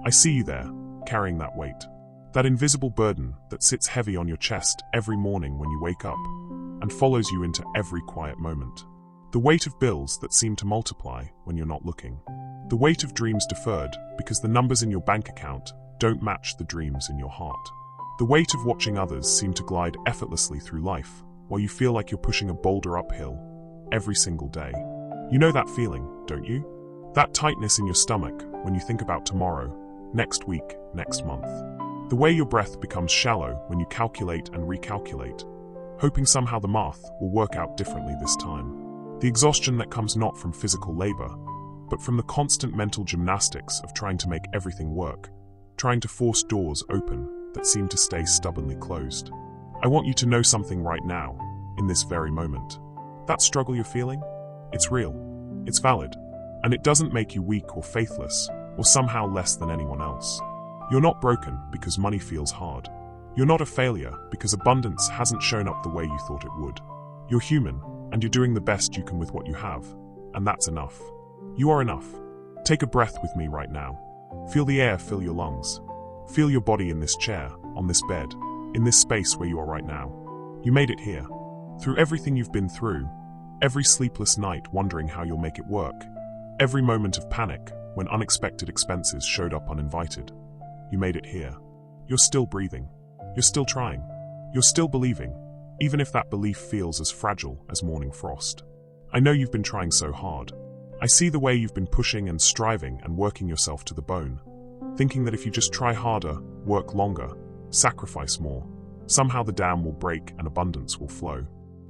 I see you there, carrying that weight. That invisible burden that sits heavy on your chest every morning when you wake up and follows you into every quiet moment. The weight of bills that seem to multiply when you're not looking. The weight of dreams deferred because the numbers in your bank account don't match the dreams in your heart. The weight of watching others seem to glide effortlessly through life while you feel like you're pushing a boulder uphill every single day. You know that feeling, don't you? That tightness in your stomach when you think about tomorrow, next week, next month. The way your breath becomes shallow when you calculate and recalculate, hoping somehow the math will work out differently this time. The exhaustion that comes not from physical labor, but from the constant mental gymnastics of trying to make everything work, trying to force doors open that seem to stay stubbornly closed. I want you to know something right now, in this very moment. That struggle you're feeling? It's real, it's valid, and it doesn't make you weak or faithless, or somehow less than anyone else. You're not broken because money feels hard. You're not a failure because abundance hasn't shown up the way you thought it would. You're human, and you're doing the best you can with what you have, and that's enough. You are enough. Take a breath with me right now. Feel the air fill your lungs. Feel your body in this chair, on this bed, in this space where you are right now. You made it here. Through everything you've been through, every sleepless night wondering how you'll make it work, every moment of panic when unexpected expenses showed up uninvited, you made it here. You're still breathing. You're still trying. You're still believing, even if that belief feels as fragile as morning frost. I know you've been trying so hard. I see the way you've been pushing and striving and working yourself to the bone, thinking that if you just try harder, work longer, sacrifice more, somehow the dam will break and abundance will flow.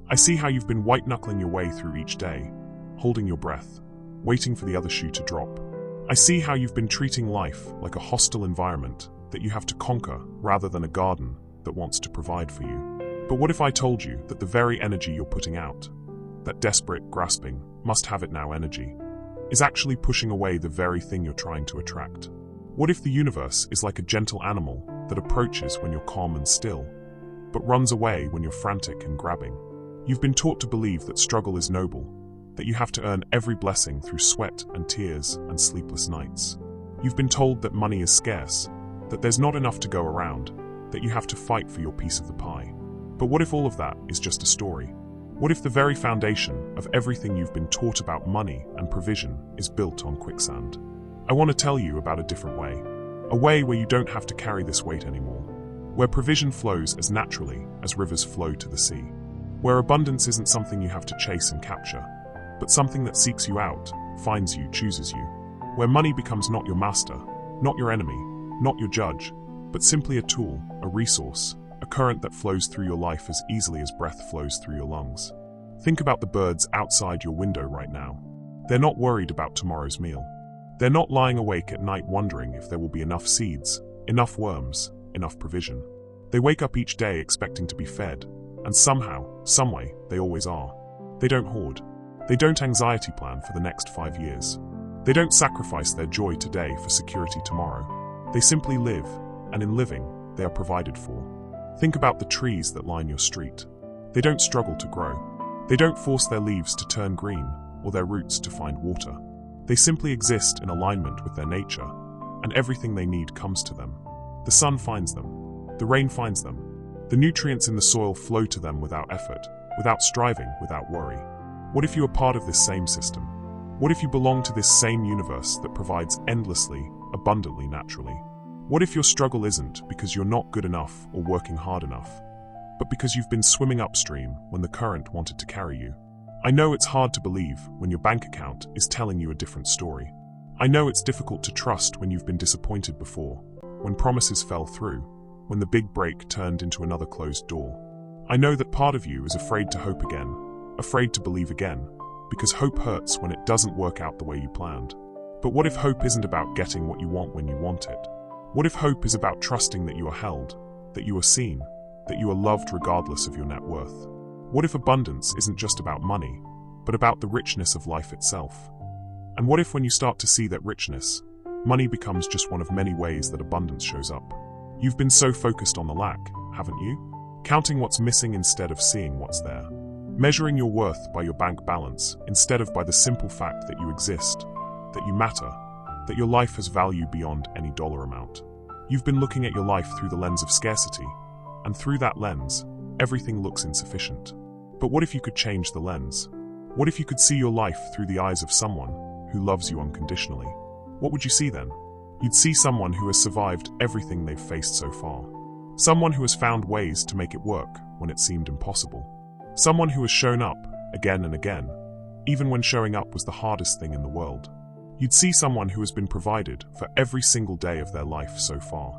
I see how you've been white-knuckling your way through each day, holding your breath, waiting for the other shoe to drop. I see how you've been treating life like a hostile environment that you have to conquer rather than a garden that wants to provide for you. But what if I told you that the very energy you're putting out, that desperate, grasping, must-have-it-now energy, is actually pushing away the very thing you're trying to attract? What if the universe is like a gentle animal that approaches when you're calm and still, but runs away when you're frantic and grabbing? You've been taught to believe that struggle is noble, that you have to earn every blessing through sweat and tears and sleepless nights. You've been told that money is scarce, that there's not enough to go around, that you have to fight for your piece of the pie. But what if all of that is just a story? What if the very foundation of everything you've been taught about money and provision is built on quicksand? I want to tell you about a different way. A way where you don't have to carry this weight anymore. Where provision flows as naturally as rivers flow to the sea. Where abundance isn't something you have to chase and capture, but something that seeks you out, finds you, chooses you. Where money becomes not your master, not your enemy, not your judge, but simply a tool, a resource, a current that flows through your life as easily as breath flows through your lungs. Think about the birds outside your window right now. They're not worried about tomorrow's meal. They're not lying awake at night wondering if there will be enough seeds, enough worms, enough provision. They wake up each day expecting to be fed, and somehow, someway, they always are. They don't hoard. They don't anxiety plan for the next 5 years. They don't sacrifice their joy today for security tomorrow. They simply live, and in living, they are provided for. Think about the trees that line your street. They don't struggle to grow. They don't force their leaves to turn green or their roots to find water. They simply exist in alignment with their nature, and everything they need comes to them. The sun finds them. The rain finds them. The nutrients in the soil flow to them without effort, without striving, without worry. What if you are part of this same system? What if you belong to this same universe that provides endlessly, abundantly, naturally? What if your struggle isn't because you're not good enough or working hard enough, but because you've been swimming upstream when the current wanted to carry you? I know it's hard to believe when your bank account is telling you a different story. I know it's difficult to trust when you've been disappointed before, when promises fell through, when the big break turned into another closed door. I know that part of you is afraid to hope again, afraid to believe again, because hope hurts when it doesn't work out the way you planned. But what if hope isn't about getting what you want when you want it? What if hope is about trusting that you are held, that you are seen, that you are loved regardless of your net worth? What if abundance isn't just about money, but about the richness of life itself? And what if when you start to see that richness, money becomes just one of many ways that abundance shows up? You've been so focused on the lack, haven't you? Counting what's missing instead of seeing what's there. Measuring your worth by your bank balance instead of by the simple fact that you exist, that you matter, that your life has value beyond any dollar amount. You've been looking at your life through the lens of scarcity, and through that lens, everything looks insufficient. But what if you could change the lens? What if you could see your life through the eyes of someone who loves you unconditionally? What would you see then? You'd see someone who has survived everything they've faced so far. Someone who has found ways to make it work when it seemed impossible. Someone who has shown up again and again, even when showing up was the hardest thing in the world. You'd see someone who has been provided for every single day of their life so far.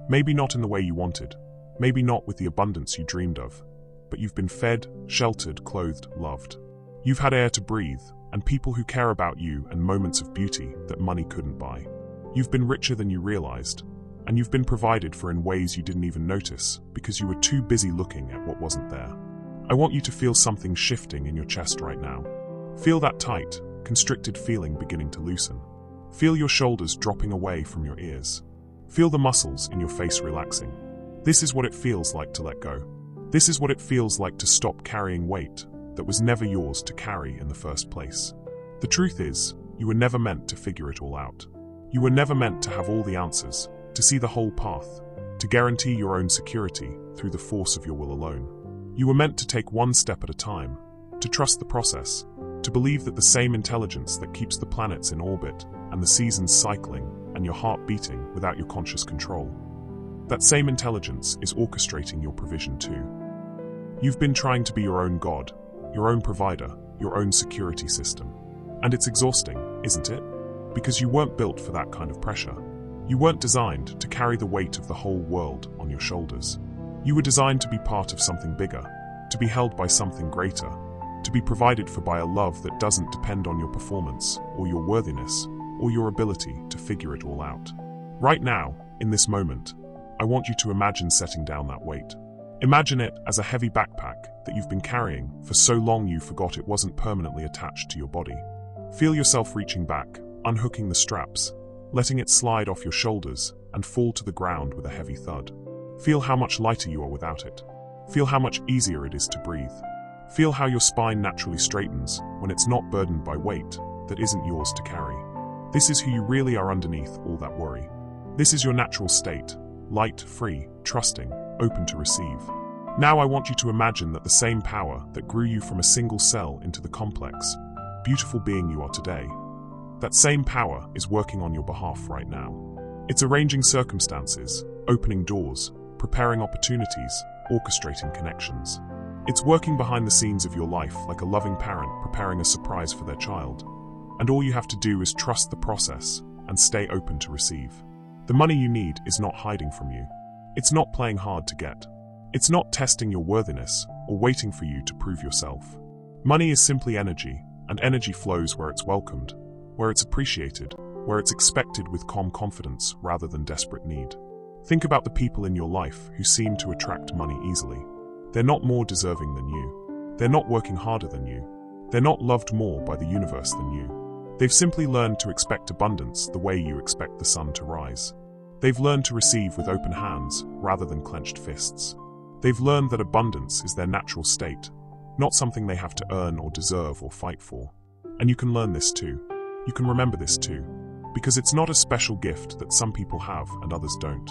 Maybe not in the way you wanted, maybe not with the abundance you dreamed of, but you've been fed, sheltered, clothed, loved. You've had air to breathe, and people who care about you, and moments of beauty that money couldn't buy. You've been richer than you realized, and you've been provided for in ways you didn't even notice because you were too busy looking at what wasn't there. I want you to feel something shifting in your chest right now. Feel that tight, constricted feeling beginning to loosen. Feel your shoulders dropping away from your ears. Feel the muscles in your face relaxing. This is what it feels like to let go. This is what it feels like to stop carrying weight that was never yours to carry in the first place. The truth is, you were never meant to figure it all out. You were never meant to have all the answers, to see the whole path, to guarantee your own security through the force of your will alone. You were meant to take one step at a time, to trust the process, to believe that the same intelligence that keeps the planets in orbit and the seasons cycling and your heart beating without your conscious control, that same intelligence is orchestrating your provision too. You've been trying to be your own God, your own provider, your own security system. And it's exhausting, isn't it? Because you weren't built for that kind of pressure. You weren't designed to carry the weight of the whole world on your shoulders. You were designed to be part of something bigger, to be held by something greater, to be provided for by a love that doesn't depend on your performance, or your worthiness, or your ability to figure it all out. Right now, in this moment, I want you to imagine setting down that weight. Imagine it as a heavy backpack that you've been carrying for so long you forgot it wasn't permanently attached to your body. Feel yourself reaching back, unhooking the straps, letting it slide off your shoulders and fall to the ground with a heavy thud. Feel how much lighter you are without it. Feel how much easier it is to breathe. Feel how your spine naturally straightens when it's not burdened by weight that isn't yours to carry. This is who you really are underneath all that worry. This is your natural state, light, free, trusting, open to receive. Now I want you to imagine that the same power that grew you from a single cell into the complex, beautiful being you are today, that same power is working on your behalf right now. It's arranging circumstances, opening doors, preparing opportunities, orchestrating connections. It's working behind the scenes of your life like a loving parent preparing a surprise for their child. And all you have to do is trust the process and stay open to receive. The money you need is not hiding from you. It's not playing hard to get. It's not testing your worthiness or waiting for you to prove yourself. Money is simply energy, and energy flows where it's welcomed, where it's appreciated, where it's expected with calm confidence rather than desperate need. Think about the people in your life who seem to attract money easily. They're not more deserving than you. They're not working harder than you. They're not loved more by the universe than you. They've simply learned to expect abundance the way you expect the sun to rise. They've learned to receive with open hands rather than clenched fists. They've learned that abundance is their natural state, not something they have to earn or deserve or fight for. And you can learn this too. You can remember this too. Because it's not a special gift that some people have and others don't.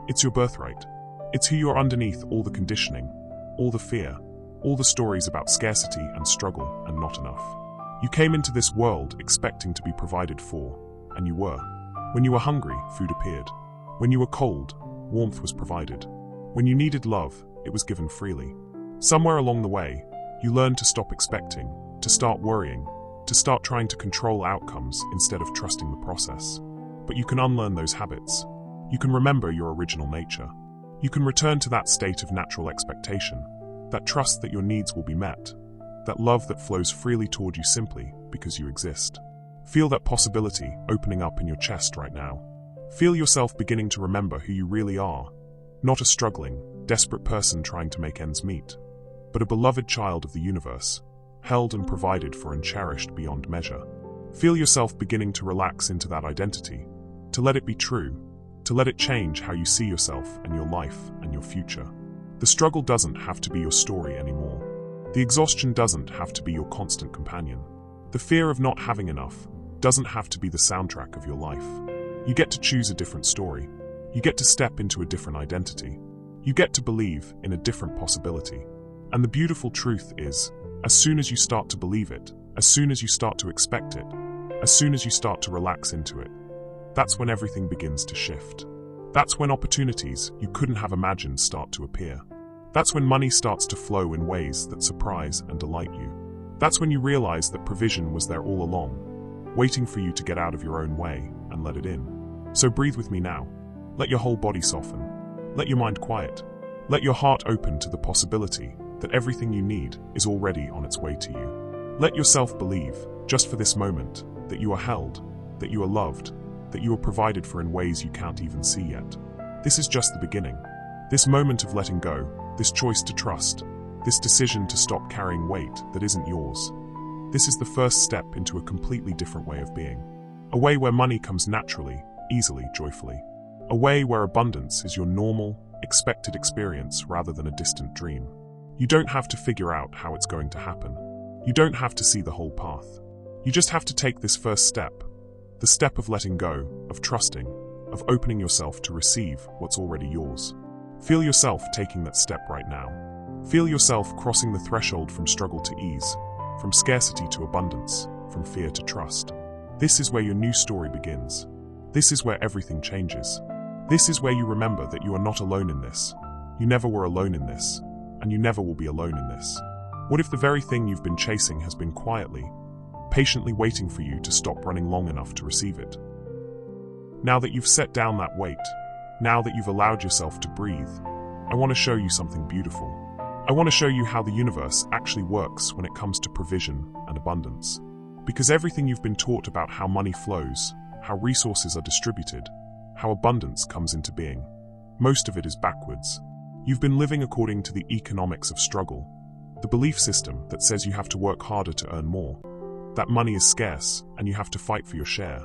It's your birthright. It's who you are underneath all the conditioning, all the fear, all the stories about scarcity and struggle and not enough. You came into this world expecting to be provided for, and you were. When you were hungry, food appeared. When you were cold, warmth was provided. When you needed love, it was given freely. Somewhere along the way, you learned to stop expecting, to start worrying, to start trying to control outcomes instead of trusting the process. But you can unlearn those habits. You can remember your original nature. You can return to that state of natural expectation, that trust that your needs will be met, that love that flows freely toward you simply because you exist. Feel that possibility opening up in your chest right now. Feel yourself beginning to remember who you really are, not a struggling, desperate person trying to make ends meet, but a beloved child of the universe, held and provided for and cherished beyond measure. Feel yourself beginning to relax into that identity, to let it be true, to let it change how you see yourself and your life and your future. The struggle doesn't have to be your story anymore. The exhaustion doesn't have to be your constant companion. The fear of not having enough doesn't have to be the soundtrack of your life. You get to choose a different story. You get to step into a different identity. You get to believe in a different possibility. And the beautiful truth is, as soon as you start to believe it, as soon as you start to expect it, as soon as you start to relax into it, that's when everything begins to shift. That's when opportunities you couldn't have imagined start to appear. That's when money starts to flow in ways that surprise and delight you. That's when you realize that provision was there all along, waiting for you to get out of your own way and let it in. So breathe with me now. Let your whole body soften. Let your mind quiet. Let your heart open to the possibility that everything you need is already on its way to you. Let yourself believe, just for this moment, that you are held, that you are loved, that you are provided for in ways you can't even see yet. This is just the beginning. This moment of letting go, this choice to trust, this decision to stop carrying weight that isn't yours. This is the first step into a completely different way of being. A way where money comes naturally, easily, joyfully. A way where abundance is your normal, expected experience rather than a distant dream. You don't have to figure out how it's going to happen. You don't have to see the whole path. You just have to take this first step. The step of letting go, of trusting, of opening yourself to receive what's already yours. Feel yourself taking that step right now. Feel yourself crossing the threshold from struggle to ease, from scarcity to abundance, from fear to trust. This is where your new story begins. This is where everything changes. This is where you remember that you are not alone in this. You never were alone in this, and you never will be alone in this. What if the very thing you've been chasing has been quietly, patiently waiting for you to stop running long enough to receive it? Now that you've set down that weight, now that you've allowed yourself to breathe, I want to show you something beautiful. I want to show you how the universe actually works when it comes to provision and abundance. Because everything you've been taught about how money flows, how resources are distributed, how abundance comes into being, most of it is backwards. You've been living according to the economics of struggle, the belief system that says you have to work harder to earn more, that money is scarce and you have to fight for your share,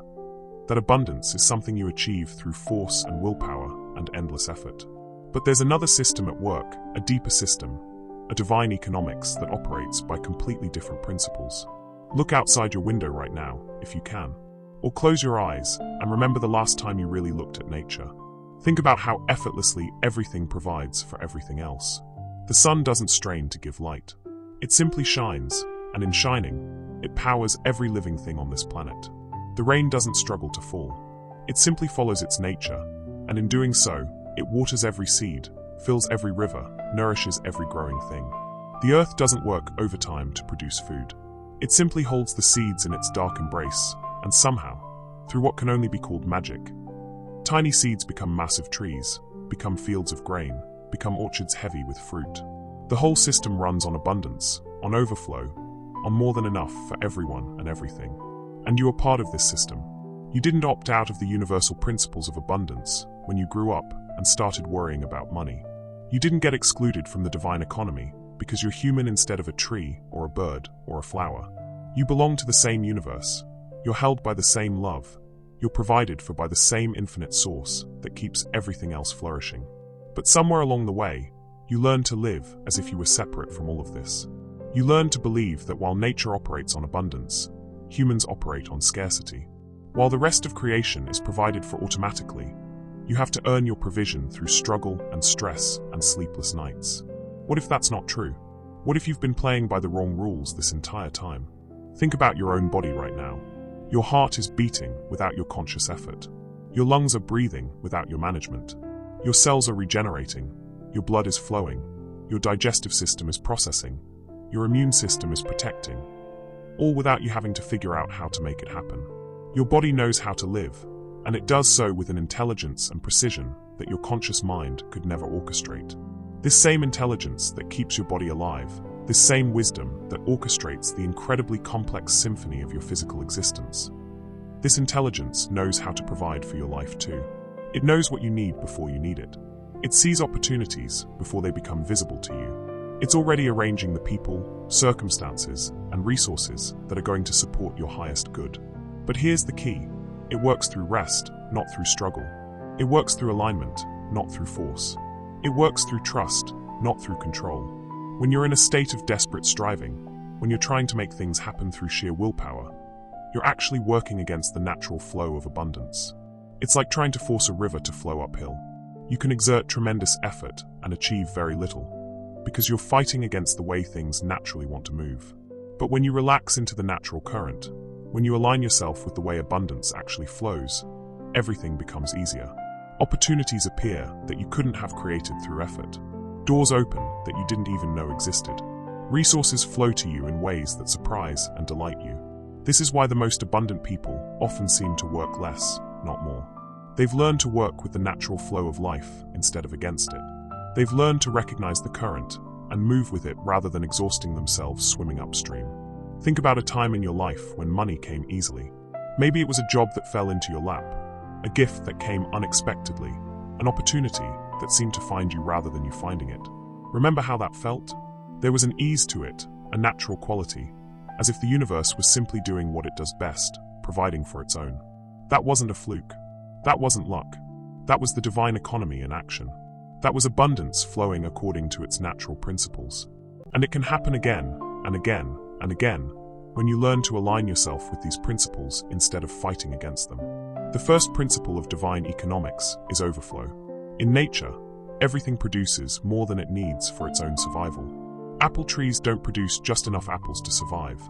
that abundance is something you achieve through force and willpower and endless effort. But there's another system at work, a deeper system, a divine economics that operates by completely different principles. Look outside your window right now, if you can. Or close your eyes and remember the last time you really looked at nature. Think about how effortlessly everything provides for everything else. The sun doesn't strain to give light. It simply shines, and in shining, it powers every living thing on this planet. The rain doesn't struggle to fall. It simply follows its nature, and in doing so, it waters every seed, fills every river, nourishes every growing thing. The earth doesn't work overtime to produce food. It simply holds the seeds in its dark embrace, and somehow, through what can only be called magic, tiny seeds become massive trees, become fields of grain, become orchards heavy with fruit. The whole system runs on abundance, on overflow, on more than enough for everyone and everything. And you are part of this system. You didn't opt out of the universal principles of abundance when you grew up and started worrying about money. You didn't get excluded from the divine economy because you're human instead of a tree or a bird or a flower. You belong to the same universe. You're held by the same love. You're provided for by the same infinite source that keeps everything else flourishing. But somewhere along the way, you learn to live as if you were separate from all of this. You learn to believe that while nature operates on abundance, humans operate on scarcity. While the rest of creation is provided for automatically, you have to earn your provision through struggle and stress and sleepless nights. What if that's not true? What if you've been playing by the wrong rules this entire time? Think about your own body right now. Your heart is beating without your conscious effort. Your lungs are breathing without your management. Your cells are regenerating. Your blood is flowing. Your digestive system is processing. Your immune system is protecting. All without you having to figure out how to make it happen. Your body knows how to live, and it does so with an intelligence and precision that your conscious mind could never orchestrate. This same intelligence that keeps your body alive, this same wisdom that orchestrates the incredibly complex symphony of your physical existence. This intelligence knows how to provide for your life too. It knows what you need before you need it. It sees opportunities before they become visible to you. It's already arranging the people, circumstances, and resources that are going to support your highest good. But here's the key. It works through rest, not through struggle. It works through alignment, not through force. It works through trust, not through control. When you're in a state of desperate striving, when you're trying to make things happen through sheer willpower, you're actually working against the natural flow of abundance. It's like trying to force a river to flow uphill. You can exert tremendous effort and achieve very little, because you're fighting against the way things naturally want to move. But when you relax into the natural current, when you align yourself with the way abundance actually flows, everything becomes easier. Opportunities appear that you couldn't have created through effort. Doors open that you didn't even know existed. Resources flow to you in ways that surprise and delight you. This is why the most abundant people often seem to work less, not more. They've learned to work with the natural flow of life instead of against it. They've learned to recognize the current and move with it rather than exhausting themselves swimming upstream. Think about a time in your life when money came easily. Maybe it was a job that fell into your lap, a gift that came unexpectedly, an opportunity that seemed to find you rather than you finding it. Remember how that felt? There was an ease to it, a natural quality, as if the universe was simply doing what it does best, providing for its own. That wasn't a fluke. That wasn't luck. That was the divine economy in action. That was abundance flowing according to its natural principles. And it can happen again, and again, and again, when you learn to align yourself with these principles instead of fighting against them. The first principle of divine economics is overflow. In nature, everything produces more than it needs for its own survival. Apple trees don't produce just enough apples to survive.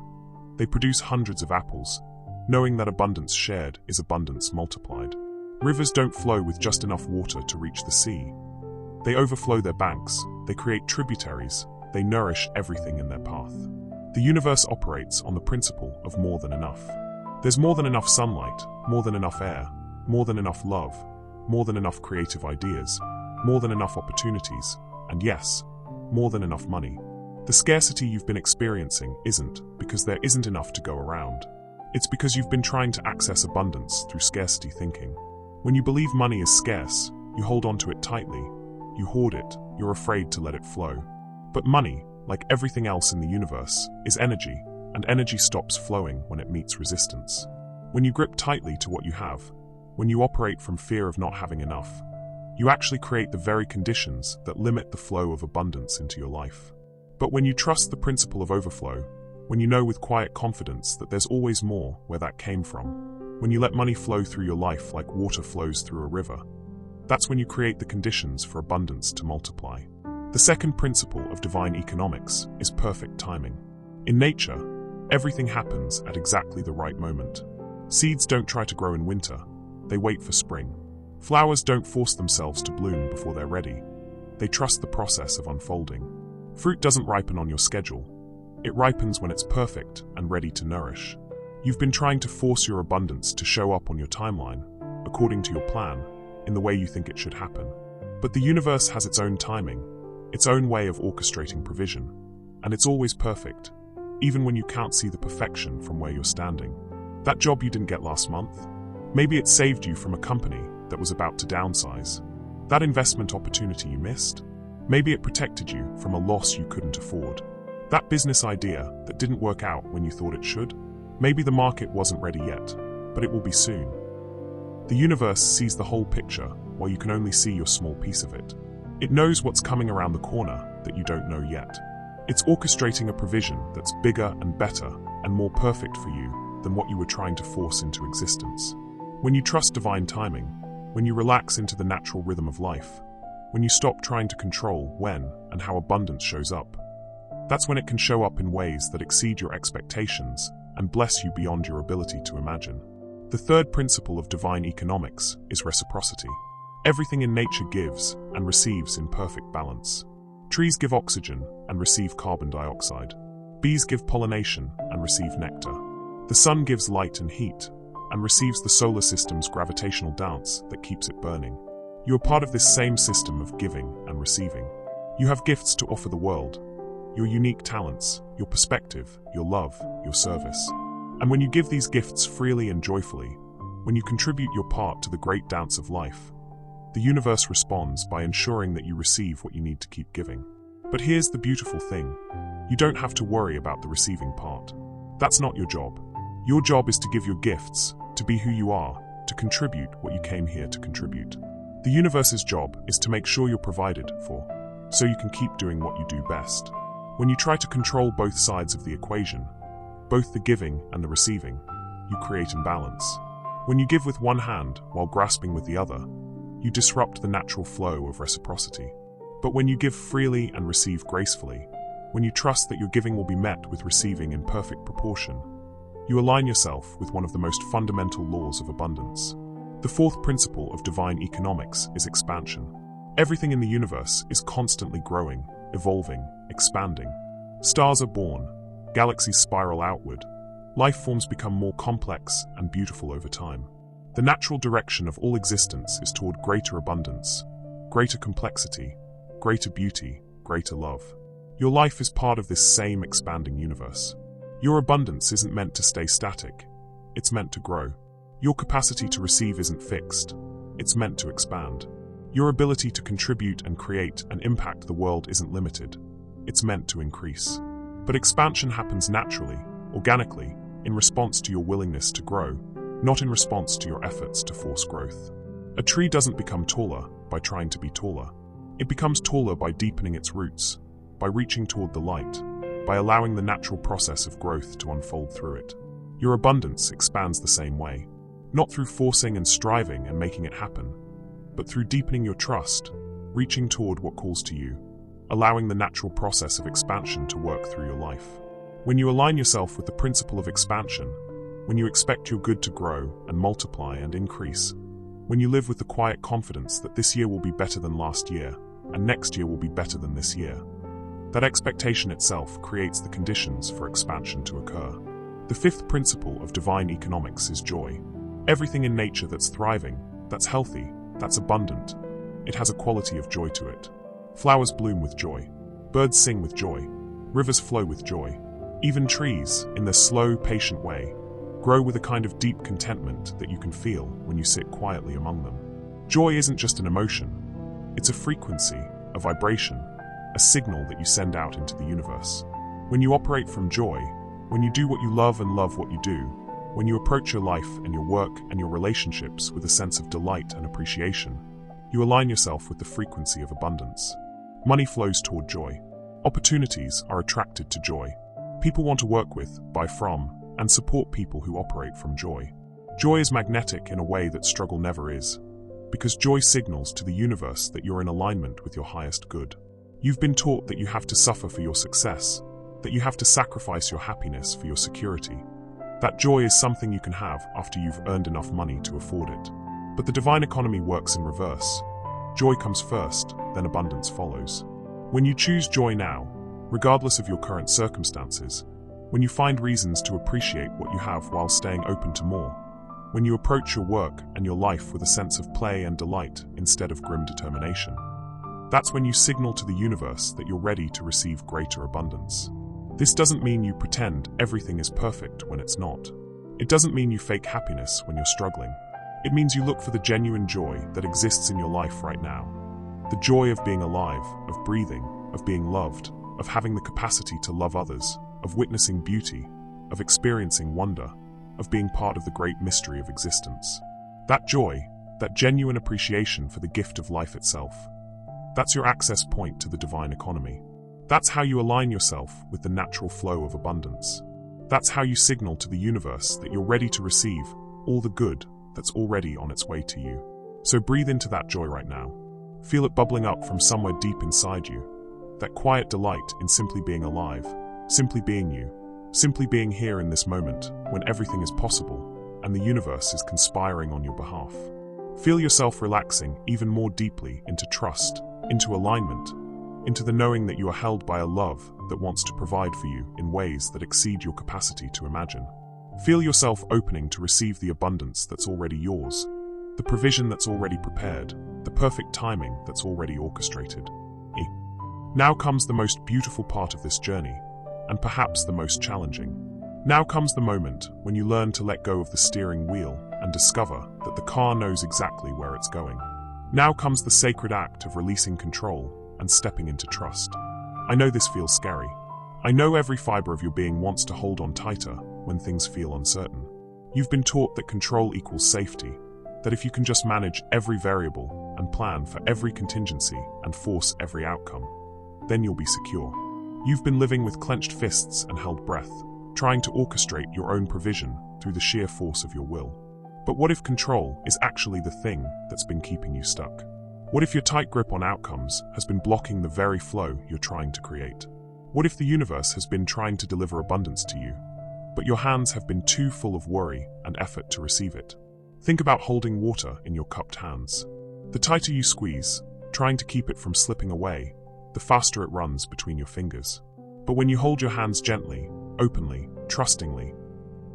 They produce hundreds of apples, knowing that abundance shared is abundance multiplied. Rivers don't flow with just enough water to reach the sea. They overflow their banks, they create tributaries, they nourish everything in their path. The universe operates on the principle of more than enough. There's more than enough sunlight, more than enough air, more than enough love, more than enough creative ideas, more than enough opportunities, and yes, more than enough money. The scarcity you've been experiencing isn't because there isn't enough to go around. It's because you've been trying to access abundance through scarcity thinking. When you believe money is scarce, you hold on to it tightly, you hoard it, you're afraid to let it flow. But money, like everything else in the universe, is energy, and energy stops flowing when it meets resistance. When you grip tightly to what you have, when you operate from fear of not having enough, you actually create the very conditions that limit the flow of abundance into your life. But when you trust the principle of overflow, when you know with quiet confidence that there's always more where that came from, when you let money flow through your life like water flows through a river, that's when you create the conditions for abundance to multiply. The second principle of divine economics is perfect timing. In nature, everything happens at exactly the right moment. Seeds don't try to grow in winter, they wait for spring. Flowers don't force themselves to bloom before they're ready. They trust the process of unfolding. Fruit doesn't ripen on your schedule. It ripens when it's perfect and ready to nourish. You've been trying to force your abundance to show up on your timeline, according to your plan, in the way you think it should happen. But the universe has its own timing, its own way of orchestrating provision, and it's always perfect, even when you can't see the perfection from where you're standing. That job you didn't get last month? Maybe it saved you from a company that was about to downsize. That investment opportunity you missed? Maybe it protected you from a loss you couldn't afford. That business idea that didn't work out when you thought it should? Maybe the market wasn't ready yet, but it will be soon. The universe sees the whole picture while you can only see your small piece of it. It knows what's coming around the corner that you don't know yet. It's orchestrating a provision that's bigger and better and more perfect for you than what you were trying to force into existence. When you trust divine timing, when you relax into the natural rhythm of life, when you stop trying to control when and how abundance shows up, that's when it can show up in ways that exceed your expectations and bless you beyond your ability to imagine. The third principle of divine economics is reciprocity. Everything in nature gives and receives in perfect balance. Trees give oxygen and receive carbon dioxide. Bees give pollination and receive nectar. The sun gives light and heat and receives the solar system's gravitational dance that keeps it burning. You are part of this same system of giving and receiving. You have gifts to offer the world, your unique talents, your perspective, your love, your service. And when you give these gifts freely and joyfully, when you contribute your part to the great dance of life, the universe responds by ensuring that you receive what you need to keep giving. But here's the beautiful thing. You don't have to worry about the receiving part. That's not your job. Your job is to give your gifts, to be who you are, to contribute what you came here to contribute. The universe's job is to make sure you're provided for, so you can keep doing what you do best. When you try to control both sides of the equation, both the giving and the receiving, you create imbalance. When you give with one hand while grasping with the other, you disrupt the natural flow of reciprocity. But when you give freely and receive gracefully, when you trust that your giving will be met with receiving in perfect proportion, you align yourself with one of the most fundamental laws of abundance. The fourth principle of divine economics is expansion. Everything in the universe is constantly growing, evolving, expanding. Stars are born, galaxies spiral outward, life forms become more complex and beautiful over time. The natural direction of all existence is toward greater abundance, greater complexity, greater beauty, greater love. Your life is part of this same expanding universe. Your abundance isn't meant to stay static, it's meant to grow. Your capacity to receive isn't fixed, it's meant to expand. Your ability to contribute and create and impact the world isn't limited, it's meant to increase. But expansion happens naturally, organically, in response to your willingness to grow, not in response to your efforts to force growth. A tree doesn't become taller by trying to be taller. It becomes taller by deepening its roots, by reaching toward the light, by allowing the natural process of growth to unfold through it. Your abundance expands the same way, not through forcing and striving and making it happen, but through deepening your trust, reaching toward what calls to you, allowing the natural process of expansion to work through your life. When you align yourself with the principle of expansion, when you expect your good to grow and multiply and increase, when you live with the quiet confidence that this year will be better than last year, and next year will be better than this year, that expectation itself creates the conditions for expansion to occur. The fifth principle of divine economics is joy. Everything in nature that's thriving, that's healthy, that's abundant, it has a quality of joy to it. Flowers bloom with joy. Birds sing with joy. Rivers flow with joy. Even trees, in their slow, patient way, grow with a kind of deep contentment that you can feel when you sit quietly among them. Joy isn't just an emotion. It's a frequency, a vibration, a signal that you send out into the universe. When you operate from joy, when you do what you love and love what you do, when you approach your life and your work and your relationships with a sense of delight and appreciation, you align yourself with the frequency of abundance. Money flows toward joy. Opportunities are attracted to joy. People want to work with, buy from, and support people who operate from joy. Joy is magnetic in a way that struggle never is, because joy signals to the universe that you're in alignment with your highest good. You've been taught that you have to suffer for your success, that you have to sacrifice your happiness for your security. That joy is something you can have after you've earned enough money to afford it. But the divine economy works in reverse. Joy comes first, then abundance follows. When you choose joy now, regardless of your current circumstances, when you find reasons to appreciate what you have while staying open to more, when you approach your work and your life with a sense of play and delight instead of grim determination, that's when you signal to the universe that you're ready to receive greater abundance. This doesn't mean you pretend everything is perfect when it's not. It doesn't mean you fake happiness when you're struggling. It means you look for the genuine joy that exists in your life right now. The joy of being alive, of breathing, of being loved, of having the capacity to love others, of witnessing beauty, of experiencing wonder, of being part of the great mystery of existence. That joy, that genuine appreciation for the gift of life itself, that's your access point to the divine economy. That's how you align yourself with the natural flow of abundance. That's how you signal to the universe that you're ready to receive all the good that's already on its way to you. So breathe into that joy right now. Feel it bubbling up from somewhere deep inside you. That quiet delight in simply being alive, simply being you, simply being here in this moment when everything is possible and the universe is conspiring on your behalf. Feel yourself relaxing even more deeply into trust, into alignment, into the knowing that you are held by a love that wants to provide for you in ways that exceed your capacity to imagine. Feel yourself opening to receive the abundance that's already yours, the provision that's already prepared, the perfect timing that's already orchestrated. Now comes the most beautiful part of this journey, and perhaps the most challenging. Now comes the moment when you learn to let go of the steering wheel and discover that the car knows exactly where it's going. Now comes the sacred act of releasing control and stepping into trust. I know this feels scary. I know every fiber of your being wants to hold on tighter when things feel uncertain. You've been taught that control equals safety, that if you can just manage every variable and plan for every contingency and force every outcome, then you'll be secure. You've been living with clenched fists and held breath, trying to orchestrate your own provision through the sheer force of your will. But what if control is actually the thing that's been keeping you stuck? What if your tight grip on outcomes has been blocking the very flow you're trying to create? What if the universe has been trying to deliver abundance to you, but your hands have been too full of worry and effort to receive it? Think about holding water in your cupped hands. The tighter you squeeze, trying to keep it from slipping away, the faster it runs between your fingers. But when you hold your hands gently, openly, trustingly,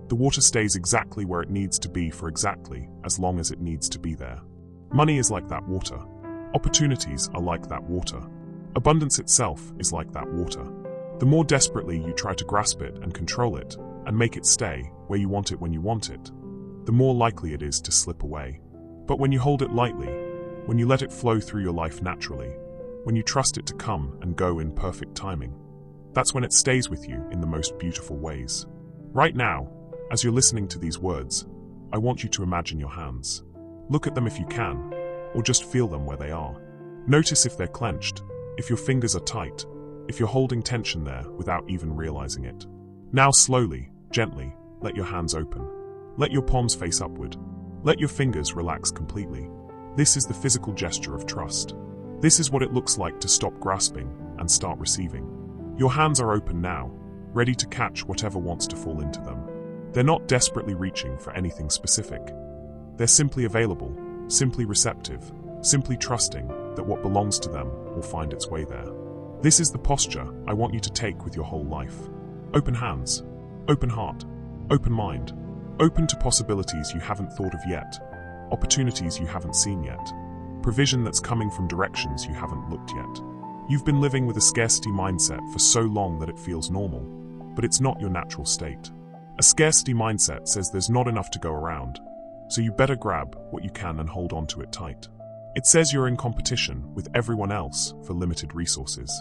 the water stays exactly where it needs to be for exactly as long as it needs to be there. Money is like that water. Opportunities are like that water. Abundance itself is like that water. The more desperately you try to grasp it and control it, and make it stay where you want it when you want it, the more likely it is to slip away. But when you hold it lightly, when you let it flow through your life naturally, when you trust it to come and go in perfect timing, that's when it stays with you in the most beautiful ways. Right now, as you're listening to these words, I want you to imagine your hands. Look at them if you can, or just feel them where they are. Notice if they're clenched, if your fingers are tight, if you're holding tension there without even realizing it. Now slowly, gently, let your hands open. Let your palms face upward. Let your fingers relax completely. This is the physical gesture of trust. This is what it looks like to stop grasping and start receiving. Your hands are open now, ready to catch whatever wants to fall into them. They're not desperately reaching for anything specific. They're simply available, simply receptive, simply trusting that what belongs to them will find its way there. This is the posture I want you to take with your whole life. Open hands, open heart, open mind, open to possibilities you haven't thought of yet, opportunities you haven't seen yet, provision that's coming from directions you haven't looked yet. You've been living with a scarcity mindset for so long that it feels normal, but it's not your natural state. A scarcity mindset says there's not enough to go around, so you better grab what you can and hold on to it tight. It says you're in competition with everyone else for limited resources.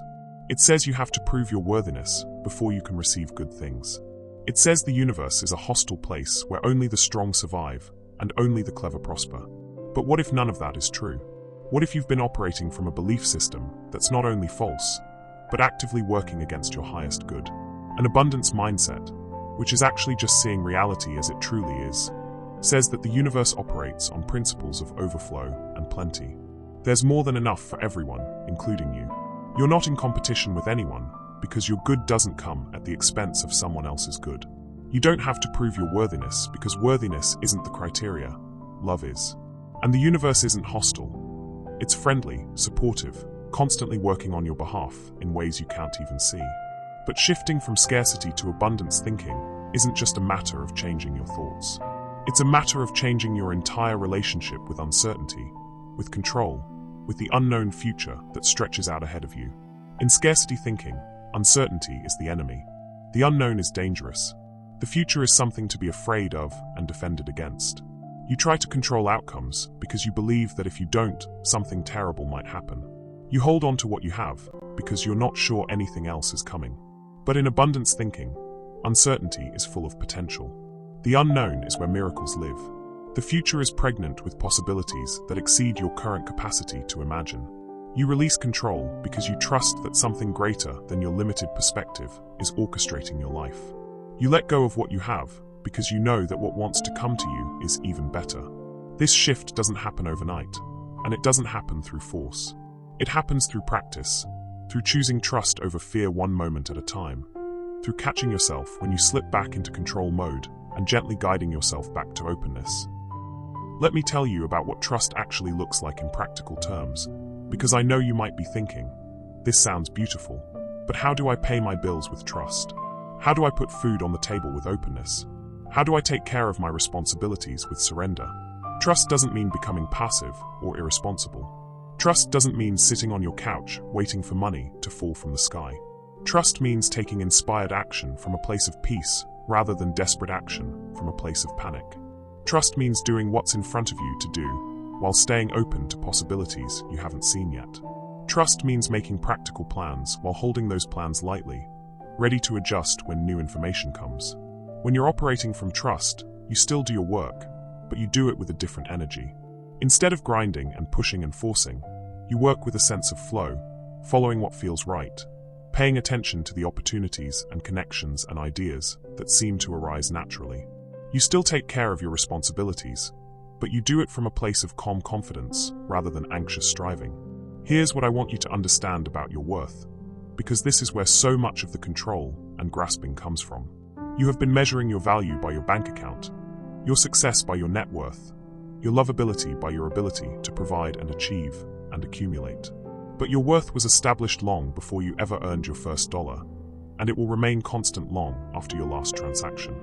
It says you have to prove your worthiness before you can receive good things. It says the universe is a hostile place where only the strong survive and only the clever prosper. But what if none of that is true? What if you've been operating from a belief system that's not only false, but actively working against your highest good? An abundance mindset, which is actually just seeing reality as it truly is, says that the universe operates on principles of overflow and plenty. There's more than enough for everyone, including you. You're not in competition with anyone because your good doesn't come at the expense of someone else's good. You don't have to prove your worthiness because worthiness isn't the criteria, love is. And the universe isn't hostile. It's friendly, supportive, constantly working on your behalf in ways you can't even see. But shifting from scarcity to abundance thinking isn't just a matter of changing your thoughts. It's a matter of changing your entire relationship with uncertainty, with control, with the unknown future that stretches out ahead of you. In scarcity thinking, uncertainty is the enemy. The unknown is dangerous. The future is something to be afraid of and defended against. You try to control outcomes because you believe that if you don't, something terrible might happen. You hold on to what you have because you're not sure anything else is coming. But in abundance thinking, uncertainty is full of potential. The unknown is where miracles live. The future is pregnant with possibilities that exceed your current capacity to imagine. You release control because you trust that something greater than your limited perspective is orchestrating your life. You let go of what you have because you know that what wants to come to you is even better. This shift doesn't happen overnight, and it doesn't happen through force. It happens through practice, through choosing trust over fear one moment at a time, through catching yourself when you slip back into control mode and gently guiding yourself back to openness. Let me tell you about what trust actually looks like in practical terms, because I know you might be thinking, this sounds beautiful, but how do I pay my bills with trust? How do I put food on the table with openness? How do I take care of my responsibilities with surrender? Trust doesn't mean becoming passive or irresponsible. Trust doesn't mean sitting on your couch waiting for money to fall from the sky. Trust means taking inspired action from a place of peace rather than desperate action from a place of panic. Trust means doing what's in front of you to do while staying open to possibilities you haven't seen yet. Trust means making practical plans while holding those plans lightly, ready to adjust when new information comes. When you're operating from trust, you still do your work, but you do it with a different energy. Instead of grinding and pushing and forcing, you work with a sense of flow, following what feels right, paying attention to the opportunities and connections and ideas that seem to arise naturally. You still take care of your responsibilities, but you do it from a place of calm confidence rather than anxious striving. Here's what I want you to understand about your worth, because this is where so much of the control and grasping comes from. You have been measuring your value by your bank account, your success by your net worth, your lovability by your ability to provide and achieve and accumulate. But your worth was established long before you ever earned your first dollar, and it will remain constant long after your last transaction.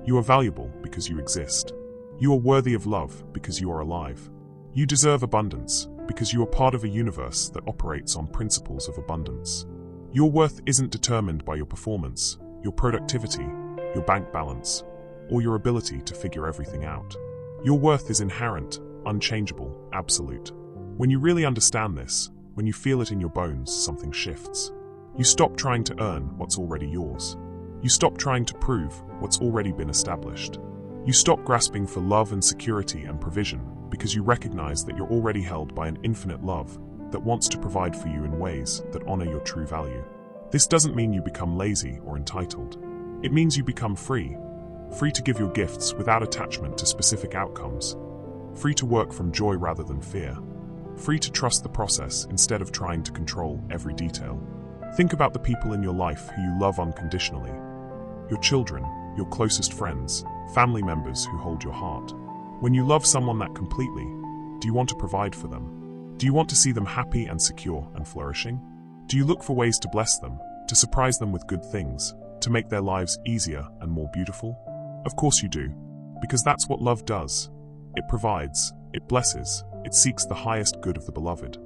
You are valuable because you exist. You are worthy of love because you are alive. You deserve abundance because you are part of a universe that operates on principles of abundance. Your worth isn't determined by your performance, your productivity, your bank balance, or your ability to figure everything out. Your worth is inherent, unchangeable, absolute. When you really understand this, when you feel it in your bones, something shifts. You stop trying to earn what's already yours. You stop trying to prove what's already been established. You stop grasping for love and security and provision because you recognize that you're already held by an infinite love that wants to provide for you in ways that honor your true value. This doesn't mean you become lazy or entitled. It means you become free. Free to give your gifts without attachment to specific outcomes. Free to work from joy rather than fear. Free to trust the process instead of trying to control every detail. Think about the people in your life who you love unconditionally. Your children, your closest friends, family members who hold your heart. When you love someone that completely, do you want to provide for them? Do you want to see them happy and secure and flourishing? Do you look for ways to bless them, to surprise them with good things, to make their lives easier and more beautiful? Of course you do, because that's what love does. It provides, it blesses, it seeks the highest good of the beloved.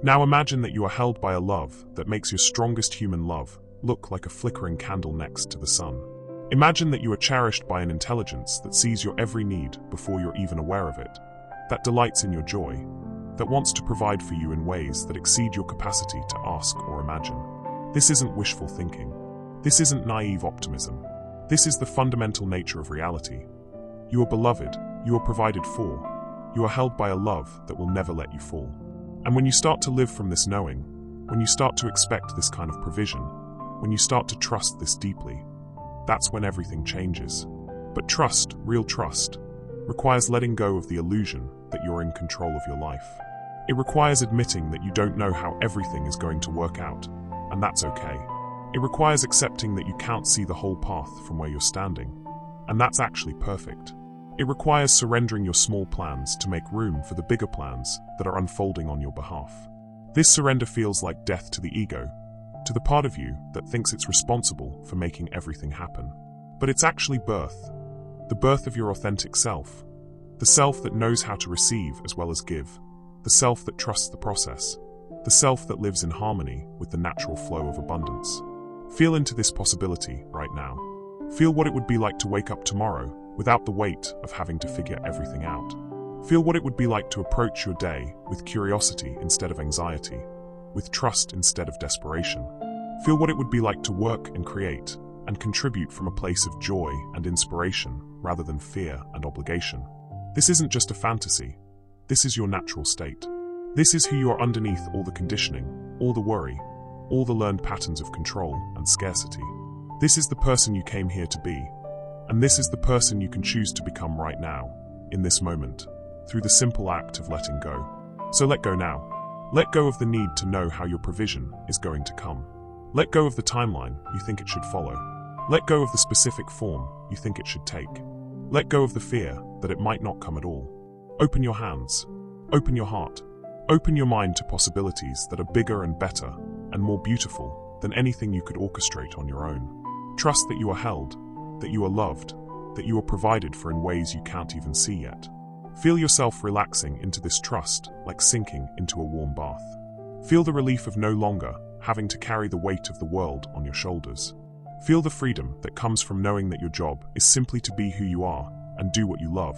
Now imagine that you are held by a love that makes your strongest human love look like a flickering candle next to the sun. Imagine that you are cherished by an intelligence that sees your every need before you're even aware of it, that delights in your joy, that wants to provide for you in ways that exceed your capacity to ask or imagine. This isn't wishful thinking. This isn't naive optimism. This is the fundamental nature of reality. You are beloved, you are provided for, you are held by a love that will never let you fall. And when you start to live from this knowing, when you start to expect this kind of provision, when you start to trust this deeply, that's when everything changes. But trust, real trust, requires letting go of the illusion that you're in control of your life. It requires admitting that you don't know how everything is going to work out, and that's okay. It requires accepting that you can't see the whole path from where you're standing, and that's actually perfect. It requires surrendering your small plans to make room for the bigger plans that are unfolding on your behalf. This surrender feels like death to the ego, to the part of you that thinks it's responsible for making everything happen. But it's actually birth, the birth of your authentic self, the self that knows how to receive as well as give, the self that trusts the process, the self that lives in harmony with the natural flow of abundance. Feel into this possibility right now. Feel what it would be like to wake up tomorrow without the weight of having to figure everything out. Feel what it would be like to approach your day with curiosity instead of anxiety, with trust instead of desperation. Feel what it would be like to work and create and contribute from a place of joy and inspiration rather than fear and obligation. This isn't just a fantasy. This is your natural state. This is who you are underneath all the conditioning, all the worry, all the learned patterns of control and scarcity. This is the person you came here to be, and this is the person you can choose to become right now, in this moment, through the simple act of letting go. So let go now. Let go of the need to know how your provision is going to come. Let go of the timeline you think it should follow. Let go of the specific form you think it should take. Let go of the fear that it might not come at all. Open your hands. Open your heart. Open your mind to possibilities that are bigger and better and more beautiful than anything you could orchestrate on your own. Trust that you are held, that you are loved, that you are provided for in ways you can't even see yet. Feel yourself relaxing into this trust like sinking into a warm bath. Feel the relief of no longer having to carry the weight of the world on your shoulders. Feel the freedom that comes from knowing that your job is simply to be who you are and do what you love.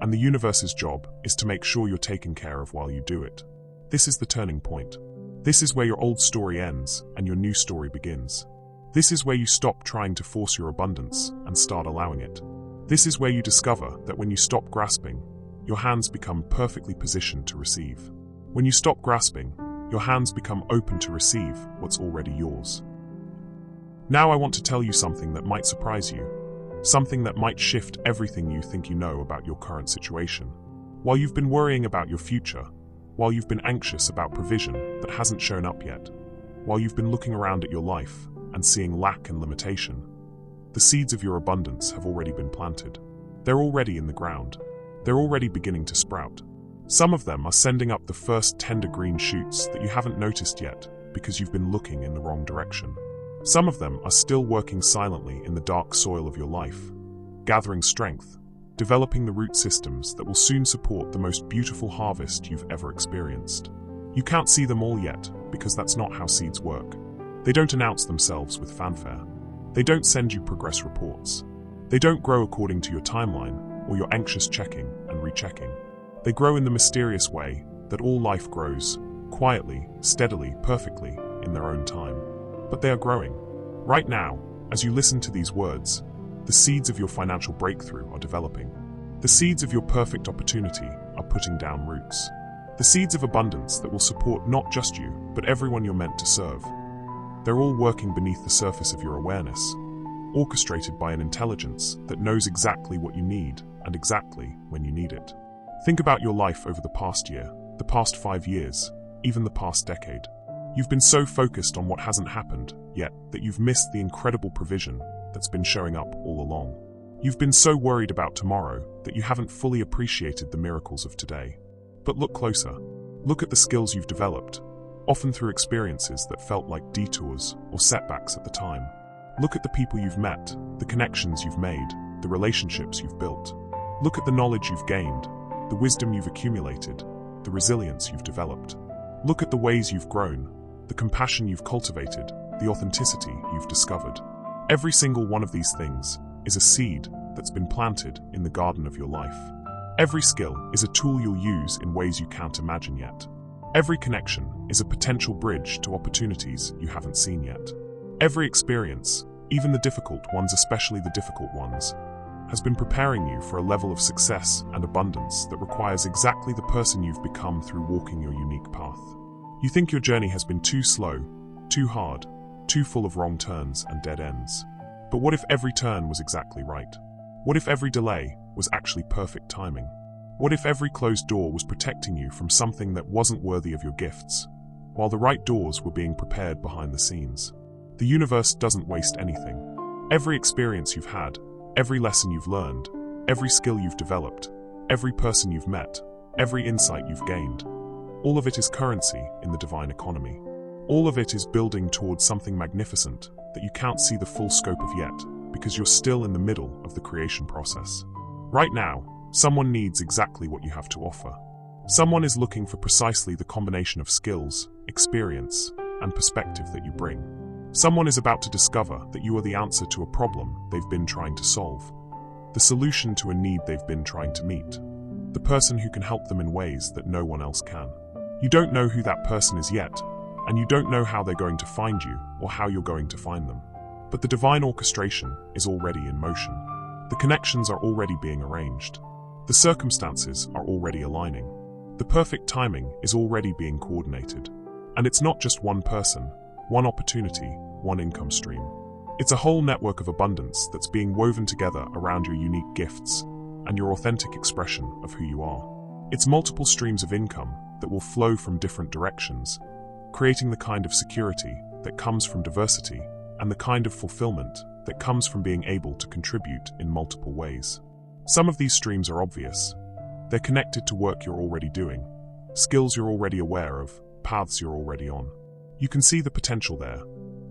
And the universe's job is to make sure you're taken care of while you do it. This is the turning point. This is where your old story ends and your new story begins. This is where you stop trying to force your abundance and start allowing it. This is where you discover that when you stop grasping, your hands become perfectly positioned to receive. When you stop grasping, your hands become open to receive what's already yours. Now I want to tell you something that might surprise you, something that might shift everything you think you know about your current situation. While you've been worrying about your future, while you've been anxious about provision that hasn't shown up yet, while you've been looking around at your life and seeing lack and limitation, the seeds of your abundance have already been planted. They're already in the ground. They're already beginning to sprout. Some of them are sending up the first tender green shoots that you haven't noticed yet because you've been looking in the wrong direction. Some of them are still working silently in the dark soil of your life, gathering strength, developing the root systems that will soon support the most beautiful harvest you've ever experienced. You can't see them all yet because that's not how seeds work. They don't announce themselves with fanfare. They don't send you progress reports. They don't grow according to your timeline or your anxious checking and rechecking. They grow in the mysterious way that all life grows, quietly, steadily, perfectly, in their own time. But they are growing. Right now, as you listen to these words, the seeds of your financial breakthrough are developing. The seeds of your perfect opportunity are putting down roots. The seeds of abundance that will support not just you, but everyone you're meant to serve. They're all working beneath the surface of your awareness, orchestrated by an intelligence that knows exactly what you need and exactly when you need it. Think about your life over the past year, the past 5 years, even the past decade. You've been so focused on what hasn't happened yet that you've missed the incredible provision that's been showing up all along. You've been so worried about tomorrow that you haven't fully appreciated the miracles of today. But look closer. Look at the skills you've developed, often through experiences that felt like detours or setbacks at the time. Look at the people you've met, the connections you've made, the relationships you've built. Look at the knowledge you've gained, the wisdom you've accumulated, the resilience you've developed. Look at the ways you've grown, the compassion you've cultivated, the authenticity you've discovered. Every single one of these things is a seed that's been planted in the garden of your life. Every skill is a tool you'll use in ways you can't imagine yet. Every connection is a potential bridge to opportunities you haven't seen yet. Every experience, even the difficult ones, especially the difficult ones, has been preparing you for a level of success and abundance that requires exactly the person you've become through walking your unique path. You think your journey has been too slow, too hard, too full of wrong turns and dead ends. But what if every turn was exactly right? What if every delay was actually perfect timing? What if every closed door was protecting you from something that wasn't worthy of your gifts, while the right doors were being prepared behind the scenes? The universe doesn't waste anything. Every experience you've had, every lesson you've learned, every skill you've developed, every person you've met, every insight you've gained, all of it is currency in the divine economy. All of it is building towards something magnificent that you can't see the full scope of yet because you're still in the middle of the creation process. Right now, someone needs exactly what you have to offer. Someone is looking for precisely the combination of skills, experience, and perspective that you bring. Someone is about to discover that you are the answer to a problem they've been trying to solve, the solution to a need they've been trying to meet, the person who can help them in ways that no one else can. You don't know who that person is yet, and you don't know how they're going to find you or how you're going to find them. But the divine orchestration is already in motion. The connections are already being arranged. The circumstances are already aligning. The perfect timing is already being coordinated. And it's not just one person, one opportunity, one income stream. It's a whole network of abundance that's being woven together around your unique gifts and your authentic expression of who you are. It's multiple streams of income that will flow from different directions, creating the kind of security that comes from diversity and the kind of fulfillment that comes from being able to contribute in multiple ways. Some of these streams are obvious. They're connected to work you're already doing, skills you're already aware of, paths you're already on. You can see the potential there,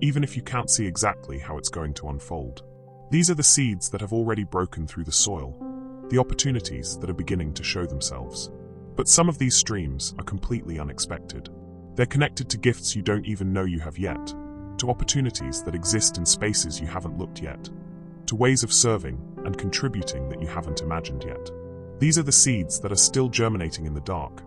even if you can't see exactly how it's going to unfold. These are the seeds that have already broken through the soil, the opportunities that are beginning to show themselves. But some of these streams are completely unexpected. They're connected to gifts you don't even know you have yet, to opportunities that exist in spaces you haven't looked yet, to ways of serving and contributing that you haven't imagined yet. These are the seeds that are still germinating in the dark,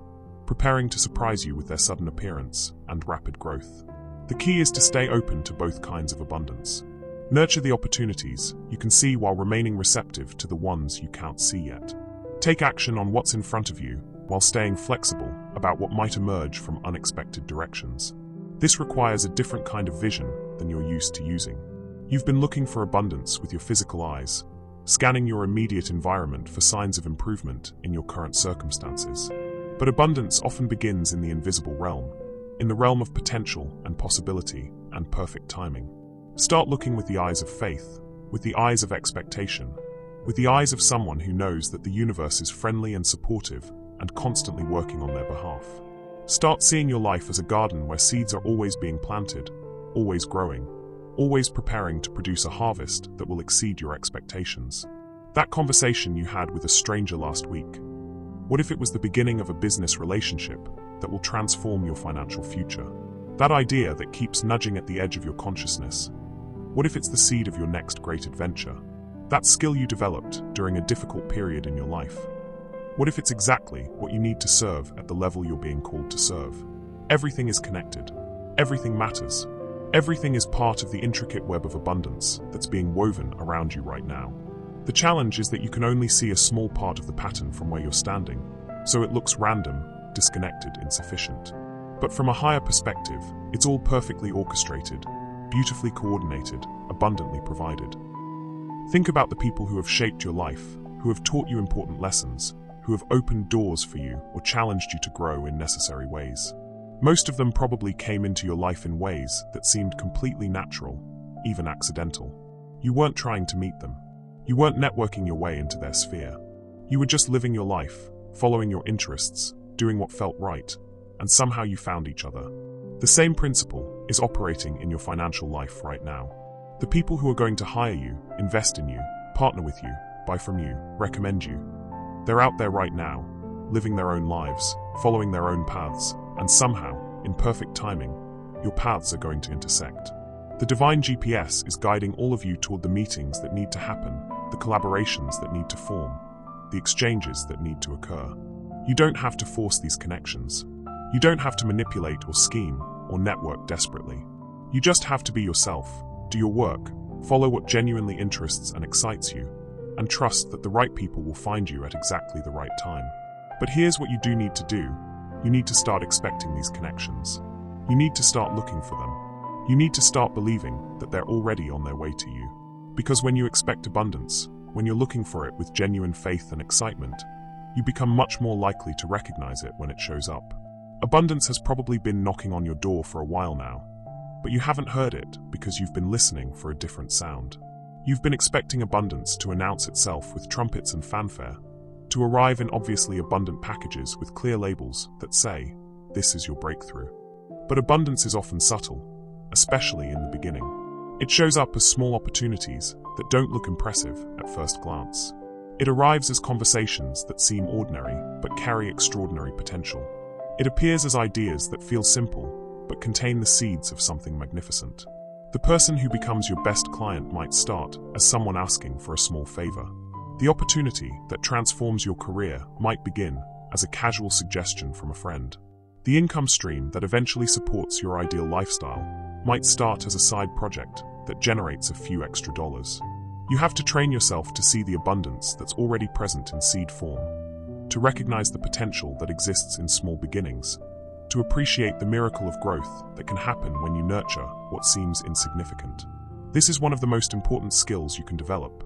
preparing to surprise you with their sudden appearance and rapid growth. The key is to stay open to both kinds of abundance. Nurture the opportunities you can see while remaining receptive to the ones you can't see yet. Take action on what's in front of you while staying flexible about what might emerge from unexpected directions. This requires a different kind of vision than you're used to using. You've been looking for abundance with your physical eyes, scanning your immediate environment for signs of improvement in your current circumstances. But abundance often begins in the invisible realm, in the realm of potential and possibility and perfect timing. Start looking with the eyes of faith, with the eyes of expectation, with the eyes of someone who knows that the universe is friendly and supportive and constantly working on their behalf. Start seeing your life as a garden where seeds are always being planted, always growing, always preparing to produce a harvest that will exceed your expectations. That conversation you had with a stranger last week, what if it was the beginning of a business relationship that will transform your financial future? That idea that keeps nudging at the edge of your consciousness, what if it's the seed of your next great adventure? That skill you developed during a difficult period in your life, what if it's exactly what you need to serve at the level you're being called to serve? Everything is connected. Everything matters. Everything is part of the intricate web of abundance that's being woven around you right now. The challenge is that you can only see a small part of the pattern from where you're standing, so it looks random, disconnected, insufficient. But from a higher perspective, it's all perfectly orchestrated, beautifully coordinated, abundantly provided. Think about the people who have shaped your life, who have taught you important lessons, who have opened doors for you or challenged you to grow in necessary ways. Most of them probably came into your life in ways that seemed completely natural, even accidental. You weren't trying to meet them. You weren't networking your way into their sphere. You were just living your life, following your interests, doing what felt right, and somehow you found each other. The same principle is operating in your financial life right now. The people who are going to hire you, invest in you, partner with you, buy from you, recommend you, they're out there right now, living their own lives, following their own paths, and somehow, in perfect timing, your paths are going to intersect. The divine GPS is guiding all of you toward the meetings that need to happen, the collaborations that need to form, the exchanges that need to occur. You don't have to force these connections. You don't have to manipulate or scheme or network desperately. You just have to be yourself, do your work, follow what genuinely interests and excites you, and trust that the right people will find you at exactly the right time. But here's what you do need to do. You need to start expecting these connections. You need to start looking for them. You need to start believing that they're already on their way to you. Because when you expect abundance, when you're looking for it with genuine faith and excitement, you become much more likely to recognize it when it shows up. Abundance has probably been knocking on your door for a while now, but you haven't heard it because you've been listening for a different sound. You've been expecting abundance to announce itself with trumpets and fanfare, to arrive in obviously abundant packages with clear labels that say, "This is your breakthrough." But abundance is often subtle, especially in the beginning. It shows up as small opportunities that don't look impressive at first glance. It arrives as conversations that seem ordinary but carry extraordinary potential. It appears as ideas that feel simple but contain the seeds of something magnificent. The person who becomes your best client might start as someone asking for a small favor. The opportunity that transforms your career might begin as a casual suggestion from a friend. The income stream that eventually supports your ideal lifestyle might start as a side project that generates a few extra dollars. You have to train yourself to see the abundance that's already present in seed form, to recognize the potential that exists in small beginnings, to appreciate the miracle of growth that can happen when you nurture what seems insignificant. This is one of the most important skills you can develop.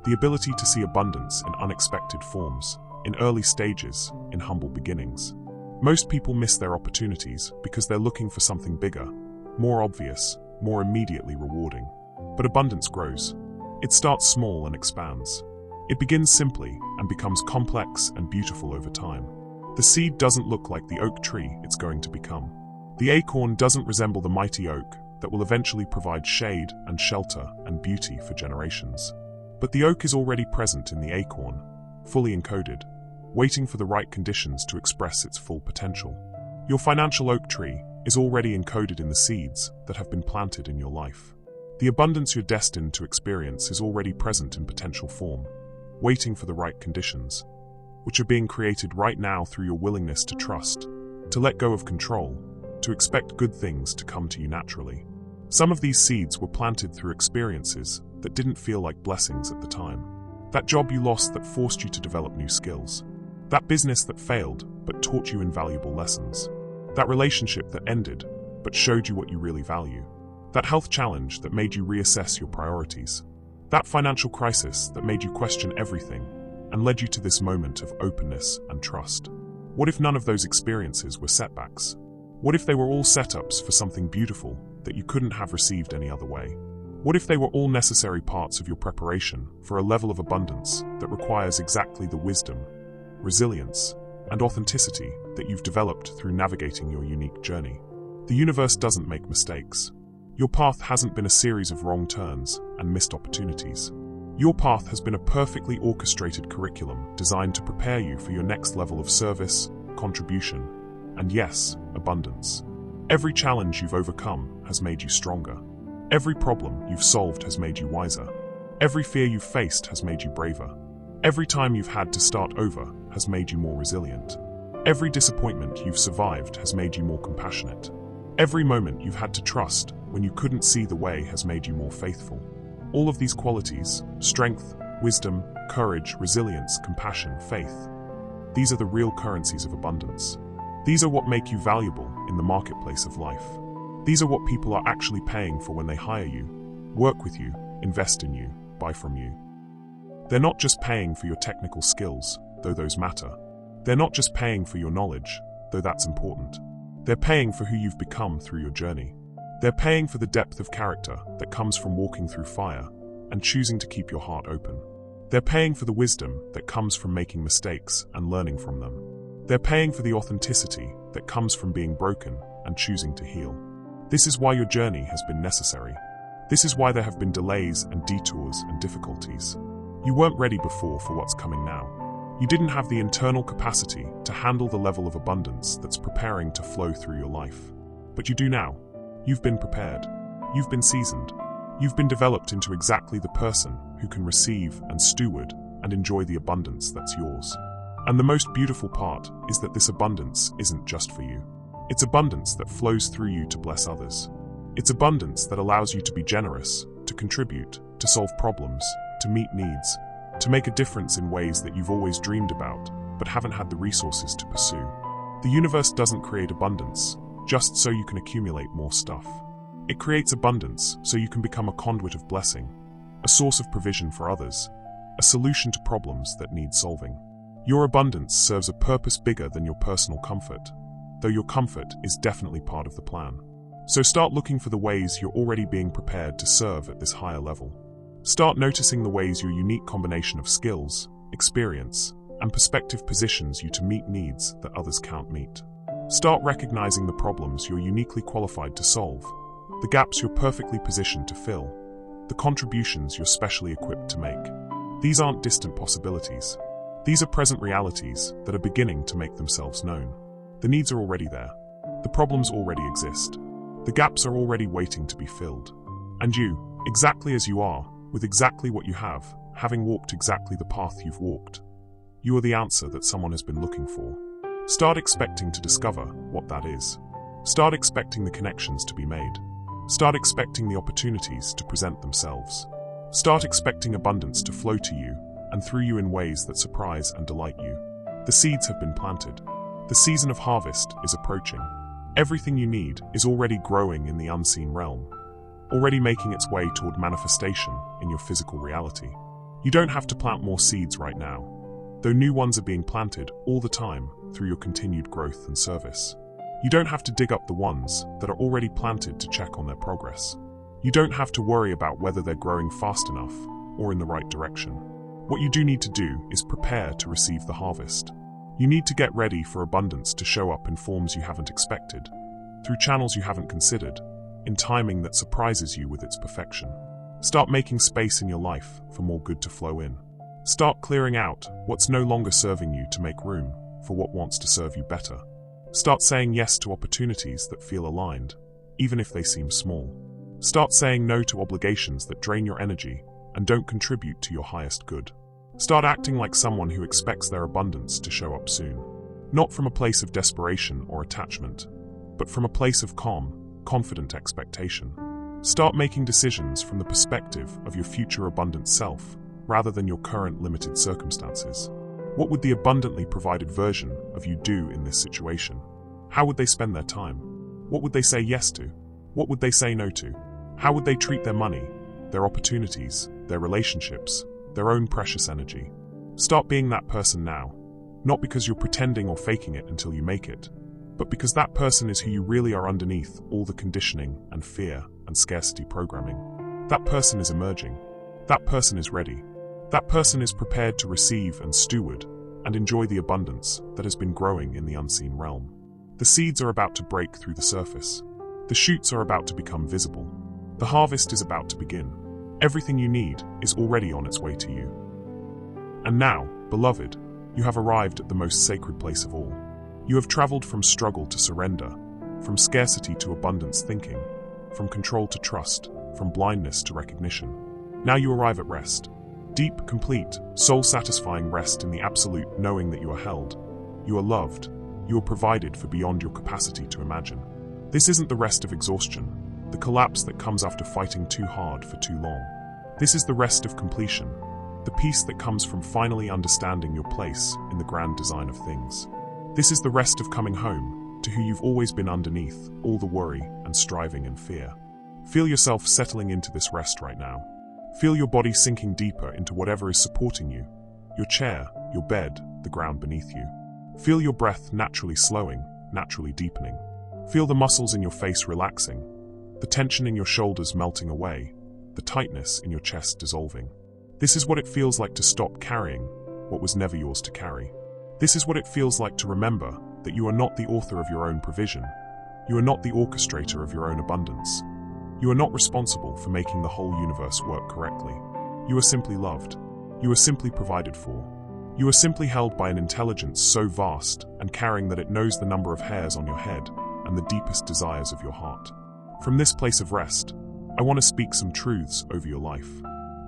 The ability to see abundance in unexpected forms, in early stages, in humble beginnings. Most people miss their opportunities because they're looking for something bigger, more obvious, more immediately rewarding. But abundance grows. It starts small and expands. It begins simply and becomes complex and beautiful over time. The seed doesn't look like the oak tree it's going to become. The acorn doesn't resemble the mighty oak that will eventually provide shade and shelter and beauty for generations. But the oak is already present in the acorn, fully encoded, waiting for the right conditions to express its full potential. Your financial oak tree is already encoded in the seeds that have been planted in your life. The abundance you're destined to experience is already present in potential form, waiting for the right conditions, which are being created right now through your willingness to trust, to let go of control, to expect good things to come to you naturally. Some of these seeds were planted through experiences that didn't feel like blessings at the time. That job you lost that forced you to develop new skills. That business that failed but taught you invaluable lessons. That relationship that ended but showed you what you really value. That health challenge that made you reassess your priorities. That financial crisis that made you question everything and led you to this moment of openness and trust. What if none of those experiences were setbacks? What if they were all setups for something beautiful that you couldn't have received any other way? What if they were all necessary parts of your preparation for a level of abundance that requires exactly the wisdom, resilience, and authenticity that you've developed through navigating your unique journey? The universe doesn't make mistakes. Your path hasn't been a series of wrong turns and missed opportunities. Your path has been a perfectly orchestrated curriculum designed to prepare you for your next level of service, contribution, and yes, abundance. Every challenge you've overcome has made you stronger. Every problem you've solved has made you wiser. Every fear you've faced has made you braver. Every time you've had to start over has made you more resilient. Every disappointment you've survived has made you more compassionate. Every moment you've had to trust when you couldn't see the way has made you more faithful. All of these qualities, strength, wisdom, courage, resilience, compassion, faith, these are the real currencies of abundance. These are what make you valuable in the marketplace of life. These are what people are actually paying for when they hire you, work with you, invest in you, buy from you. They're not just paying for your technical skills, though those matter. They're not just paying for your knowledge, though that's important. They're paying for who you've become through your journey. They're paying for the depth of character that comes from walking through fire and choosing to keep your heart open. They're paying for the wisdom that comes from making mistakes and learning from them. They're paying for the authenticity that comes from being broken and choosing to heal. This is why your journey has been necessary. This is why there have been delays and detours and difficulties. You weren't ready before for what's coming now. You didn't have the internal capacity to handle the level of abundance that's preparing to flow through your life. But you do now. You've been prepared. You've been seasoned. You've been developed into exactly the person who can receive and steward and enjoy the abundance that's yours. And the most beautiful part is that this abundance isn't just for you. It's abundance that flows through you to bless others. It's abundance that allows you to be generous, to contribute, to solve problems, to meet needs, to make a difference in ways that you've always dreamed about, but haven't had the resources to pursue. The universe doesn't create abundance just so you can accumulate more stuff. It creates abundance so you can become a conduit of blessing, a source of provision for others, a solution to problems that need solving. Your abundance serves a purpose bigger than your personal comfort, though your comfort is definitely part of the plan. So start looking for the ways you're already being prepared to serve at this higher level. Start noticing the ways your unique combination of skills, experience, and perspective positions you to meet needs that others can't meet. Start recognizing the problems you're uniquely qualified to solve, the gaps you're perfectly positioned to fill, the contributions you're specially equipped to make. These aren't distant possibilities. These are present realities that are beginning to make themselves known. The needs are already there. The problems already exist. The gaps are already waiting to be filled. And you, exactly as you are, with exactly what you have, having walked exactly the path you've walked, you are the answer that someone has been looking for. Start expecting to discover what that is. Start expecting the connections to be made. Start expecting the opportunities to present themselves. Start expecting abundance to flow to you and through you in ways that surprise and delight you. The seeds have been planted. The season of harvest is approaching. Everything you need is already growing in the unseen realm, already making its way toward manifestation in your physical reality. You don't have to plant more seeds right now, though new ones are being planted all the time through your continued growth and service. You don't have to dig up the ones that are already planted to check on their progress. You don't have to worry about whether they're growing fast enough or in the right direction. What you do need to do is prepare to receive the harvest. You need to get ready for abundance to show up in forms you haven't expected, through channels you haven't considered, in timing that surprises you with its perfection. Start making space in your life for more good to flow in. Start clearing out what's no longer serving you to make room for what wants to serve you better. Start saying yes to opportunities that feel aligned, even if they seem small. Start saying no to obligations that drain your energy and don't contribute to your highest good. Start acting like someone who expects their abundance to show up soon. Not from a place of desperation or attachment, but from a place of calm, confident expectation. Start making decisions from the perspective of your future abundant self, rather than your current limited circumstances. What would the abundantly provided version of you do in this situation? How would they spend their time? What would they say yes to? What would they say no to? How would they treat their money, their opportunities, their relationships, their own precious energy. Start being that person now, not because you're pretending or faking it until you make it, but because that person is who you really are underneath all the conditioning and fear and scarcity programming. That person is emerging. That person is ready. That person is prepared to receive and steward and enjoy the abundance that has been growing in the unseen realm. The seeds are about to break through the surface. The shoots are about to become visible. The harvest is about to begin. Everything you need is already on its way to you. And now, beloved, you have arrived at the most sacred place of all. You have traveled from struggle to surrender, from scarcity to abundance thinking, from control to trust, from blindness to recognition. Now you arrive at rest. Deep, complete, soul-satisfying rest in the absolute, knowing that you are held, you are loved, you are provided for beyond your capacity to imagine. This isn't the rest of exhaustion, the collapse that comes after fighting too hard for too long. This is the rest of completion, the peace that comes from finally understanding your place in the grand design of things. This is the rest of coming home to who you've always been underneath all the worry and striving and fear. Feel yourself settling into this rest right now. Feel your body sinking deeper into whatever is supporting you, your chair, your bed, the ground beneath you. Feel your breath naturally slowing, naturally deepening. Feel the muscles in your face relaxing, the tension in your shoulders melting away, the tightness in your chest dissolving. This is what it feels like to stop carrying what was never yours to carry. This is what it feels like to remember that you are not the author of your own provision. You are not the orchestrator of your own abundance. You are not responsible for making the whole universe work correctly. You are simply loved. You are simply provided for. You are simply held by an intelligence so vast and caring that it knows the number of hairs on your head and the deepest desires of your heart. From this place of rest, I want to speak some truths over your life.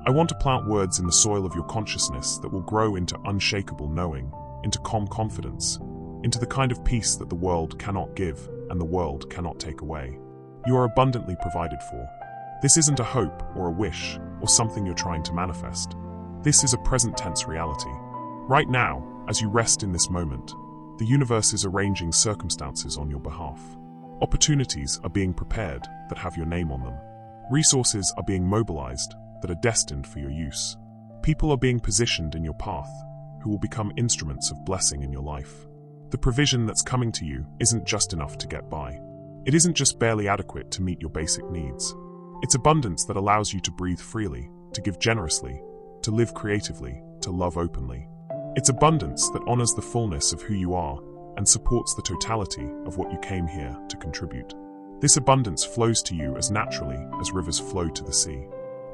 I want to plant words in the soil of your consciousness that will grow into unshakable knowing, into calm confidence, into the kind of peace that the world cannot give and the world cannot take away. You are abundantly provided for. This isn't a hope or a wish or something you're trying to manifest. This is a present tense reality. Right now, as you rest in this moment, the universe is arranging circumstances on your behalf. Opportunities are being prepared that have your name on them. Resources are being mobilized that are destined for your use. People are being positioned in your path who will become instruments of blessing in your life. The provision that's coming to you isn't just enough to get by. It isn't just barely adequate to meet your basic needs. It's abundance that allows you to breathe freely, to give generously, to live creatively, to love openly. It's abundance that honors the fullness of who you are and supports the totality of what you came here to contribute. This abundance flows to you as naturally as rivers flow to the sea.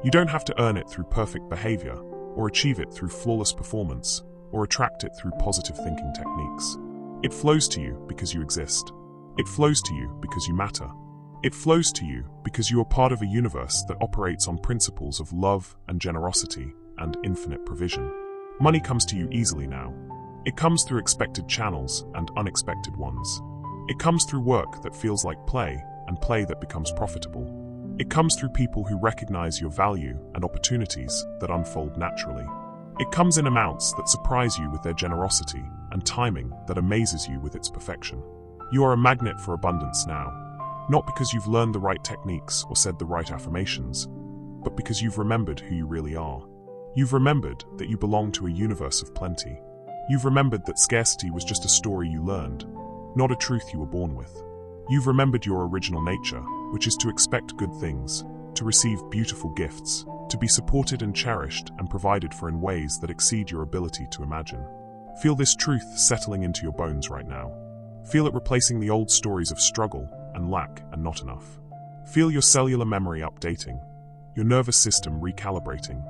You don't have to earn it through perfect behavior, or achieve it through flawless performance, or attract it through positive thinking techniques. It flows to you because you exist. It flows to you because you matter. It flows to you because you are part of a universe that operates on principles of love and generosity and infinite provision. Money comes to you easily now. It comes through expected channels and unexpected ones. It comes through work that feels like play and play that becomes profitable. It comes through people who recognize your value and opportunities that unfold naturally. It comes in amounts that surprise you with their generosity and timing that amazes you with its perfection. You are a magnet for abundance now, not because you've learned the right techniques or said the right affirmations, but because you've remembered who you really are. You've remembered that you belong to a universe of plenty. You've remembered that scarcity was just a story you learned, not a truth you were born with. You've remembered your original nature, which is to expect good things, to receive beautiful gifts, to be supported and cherished and provided for in ways that exceed your ability to imagine. Feel this truth settling into your bones right now. Feel it replacing the old stories of struggle and lack and not enough. Feel your cellular memory updating, your nervous system recalibrating,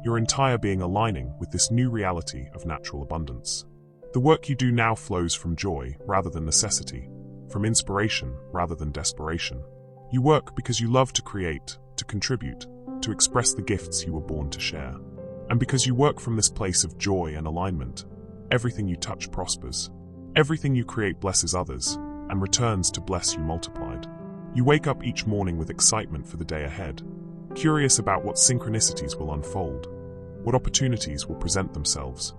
your entire being aligning with this new reality of natural abundance. The work you do now flows from joy rather than necessity, from inspiration rather than desperation. You work because you love to create, to contribute, to express the gifts you were born to share. And because you work from this place of joy and alignment, everything you touch prospers. Everything you create blesses others, and returns to bless you multiplied. You wake up each morning with excitement for the day ahead, curious about what synchronicities will unfold, what opportunities will present themselves,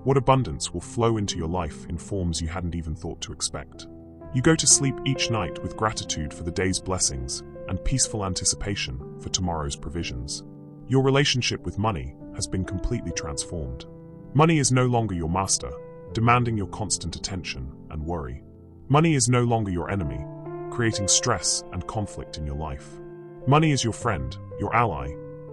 what abundance will flow into your life in forms you hadn't even thought to expect. You go to sleep each night with gratitude for the day's blessings and peaceful anticipation for tomorrow's provisions. Your relationship with money has been completely transformed. Money is no longer your master, demanding your constant attention and worry. Money is no longer your enemy, creating stress and conflict in your life. Money is your friend, your ally,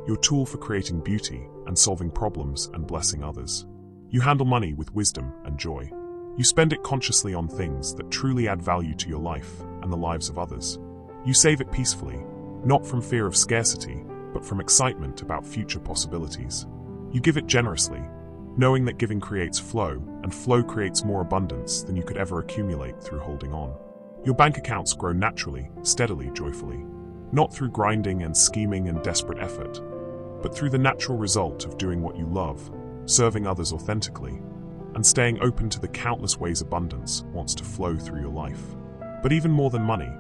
your tool for creating beauty and solving problems and blessing others. You handle money with wisdom and joy. You spend it consciously on things that truly add value to your life and the lives of others. You save it peacefully, not from fear of scarcity, but from excitement about future possibilities. You give it generously, knowing that giving creates flow, and flow creates more abundance than you could ever accumulate through holding on. Your bank accounts grow naturally, steadily, joyfully, not through grinding and scheming and desperate effort, but through the natural result of doing what you love, serving others authentically, and staying open to the countless ways abundance wants to flow through your life. But even more than money,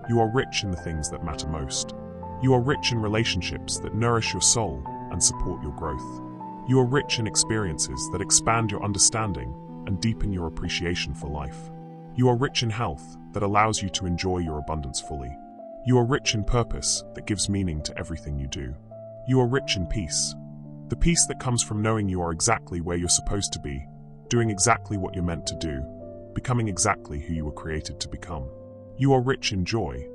you are rich in the things that matter most. You are rich in relationships that nourish your soul and support your growth. You are rich in experiences that expand your understanding and deepen your appreciation for life. You are rich in health that allows you to enjoy your abundance fully. You are rich in purpose that gives meaning to everything you do. You are rich in peace, the peace that comes from knowing you are exactly where you're supposed to be, doing exactly what you're meant to do, becoming exactly who you were created to become. You are rich in joy,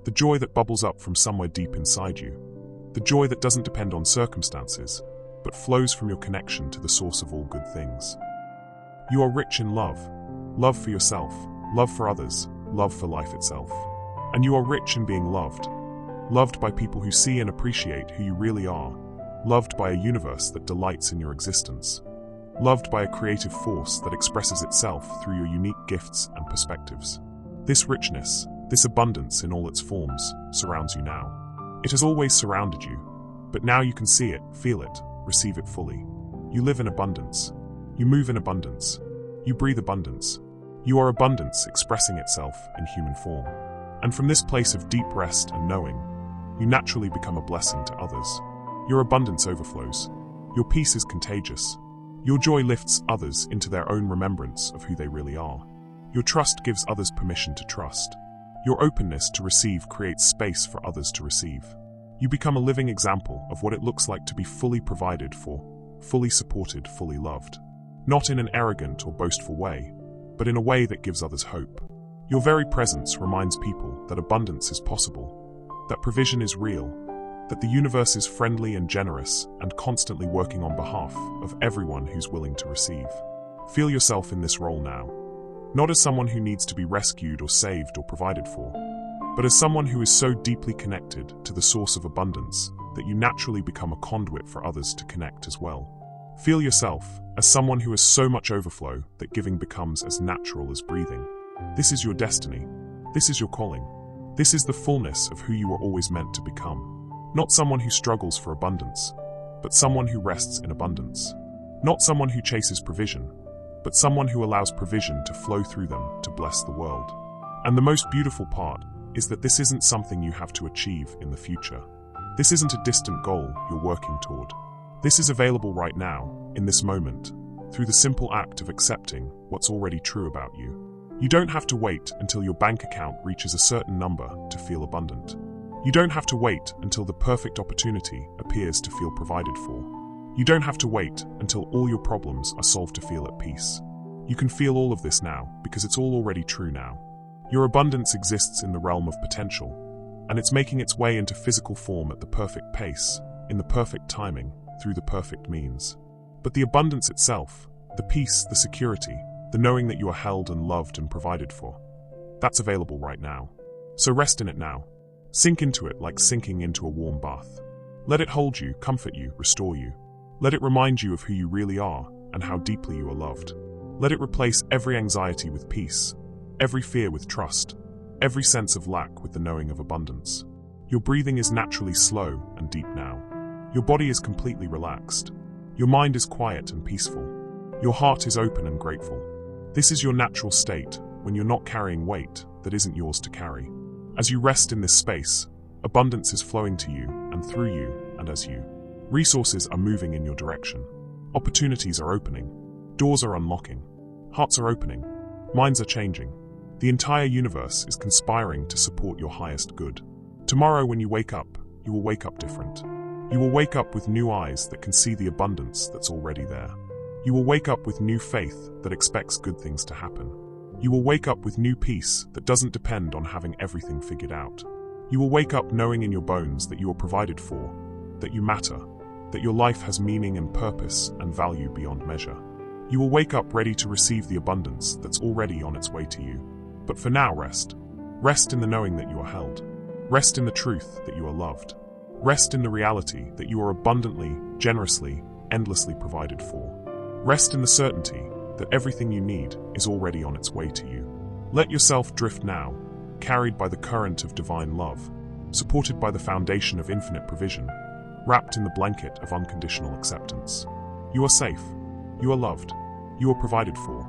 the joy that bubbles up from somewhere deep inside you, the joy that doesn't depend on circumstances, but flows from your connection to the source of all good things. You are rich in love, love for yourself, love for others, love for life itself. And you are rich in being loved, loved by people who see and appreciate who you really are, loved by a universe that delights in your existence, loved by a creative force that expresses itself through your unique gifts and perspectives. This richness, this abundance in all its forms, surrounds you now. It has always surrounded you, but now you can see it, feel it, receive it fully. You live in abundance. You move in abundance. You breathe abundance. You are abundance expressing itself in human form. And from this place of deep rest and knowing, you naturally become a blessing to others. Your abundance overflows. Your peace is contagious. Your joy lifts others into their own remembrance of who they really are. Your trust gives others permission to trust. Your openness to receive creates space for others to receive. You become a living example of what it looks like to be fully provided for, fully supported, fully loved. Not in an arrogant or boastful way, but in a way that gives others hope. Your very presence reminds people that abundance is possible, that provision is real, that the universe is friendly and generous and constantly working on behalf of everyone who's willing to receive. Feel yourself in this role now, not as someone who needs to be rescued or saved or provided for, but as someone who is so deeply connected to the source of abundance that you naturally become a conduit for others to connect as well. Feel yourself as someone who has so much overflow that giving becomes as natural as breathing. This is your destiny. This is your calling. This is the fullness of who you were always meant to become. Not someone who struggles for abundance, but someone who rests in abundance. Not someone who chases provision, but someone who allows provision to flow through them to bless the world. And the most beautiful part is that this isn't something you have to achieve in the future. This isn't a distant goal you're working toward. This is available right now, in this moment, through the simple act of accepting what's already true about you. You don't have to wait until your bank account reaches a certain number to feel abundant. You don't have to wait until the perfect opportunity appears to feel provided for. You don't have to wait until all your problems are solved to feel at peace. You can feel all of this now because it's all already true now. Your abundance exists in the realm of potential, and it's making its way into physical form at the perfect pace, in the perfect timing, through the perfect means. But the abundance itself, the peace, the security, the knowing that you are held and loved and provided for, that's available right now. So rest in it now. Sink into it like sinking into a warm bath. Let it hold you, comfort you, restore you. Let it remind you of who you really are and how deeply you are loved. Let it replace every anxiety with peace, every fear with trust, every sense of lack with the knowing of abundance. Your breathing is naturally slow and deep now. Your body is completely relaxed. Your mind is quiet and peaceful. Your heart is open and grateful. This is your natural state when you're not carrying weight that isn't yours to carry. As you rest in this space, abundance is flowing to you and through you and as you. Resources are moving in your direction. Opportunities are opening. Doors are unlocking. Hearts are opening. Minds are changing. The entire universe is conspiring to support your highest good. Tomorrow when you wake up, you will wake up different. You will wake up with new eyes that can see the abundance that's already there. You will wake up with new faith that expects good things to happen. You will wake up with new peace that doesn't depend on having everything figured out. You will wake up knowing in your bones that you are provided for, that you matter, that your life has meaning and purpose and value beyond measure. You will wake up ready to receive the abundance that's already on its way to you. But for now, rest. Rest in the knowing that you are held. Rest in the truth that you are loved. Rest in the reality that you are abundantly, generously, endlessly provided for. Rest in the certainty that everything you need is already on its way to you. Let yourself drift now, carried by the current of divine love, supported by the foundation of infinite provision, wrapped in the blanket of unconditional acceptance. You are safe. You are loved. You are provided for.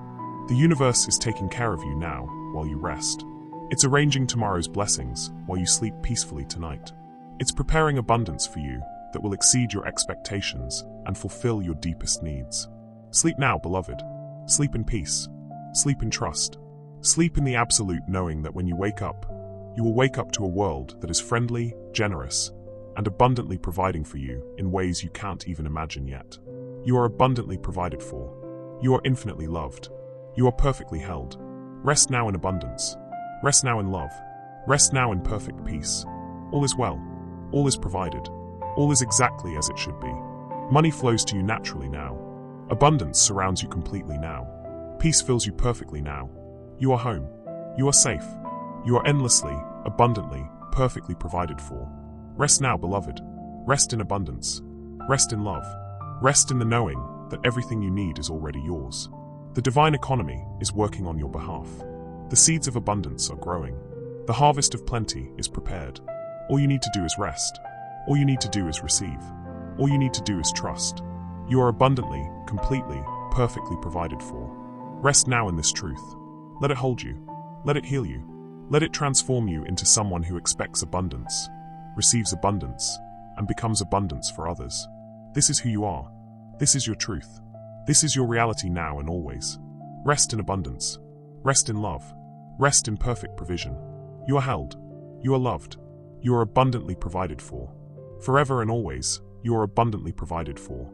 The universe is taking care of you now while you rest. It's arranging tomorrow's blessings while you sleep peacefully tonight. It's preparing abundance for you that will exceed your expectations and fulfill your deepest needs. Sleep now, beloved. Sleep in peace. Sleep in trust. Sleep in the absolute knowing that when you wake up, you will wake up to a world that is friendly, generous, and abundantly providing for you in ways you can't even imagine yet. You are abundantly provided for. You are infinitely loved. You are perfectly held. Rest now in abundance. Rest now in love. Rest now in perfect peace. All is well. All is provided. All is exactly as it should be. Money flows to you naturally now. Abundance surrounds you completely now. Peace fills you perfectly now. You are home. You are safe. You are endlessly, abundantly, perfectly provided for. Rest now, beloved. Rest in abundance. Rest in love. Rest in the knowing that everything you need is already yours. The divine economy is working on your behalf. The seeds of abundance are growing. The harvest of plenty is prepared. All you need to do is rest. All you need to do is receive. All you need to do is trust. You are abundantly, completely, perfectly provided for. Rest now in this truth. Let it hold you. Let it heal you. Let it transform you into someone who expects abundance, receives abundance, and becomes abundance for others. This is who you are. This is your truth. This is your reality now and always. Rest in abundance. Rest in love. Rest in perfect provision. You are held. You are loved. You are abundantly provided for. Forever and always, you are abundantly provided for.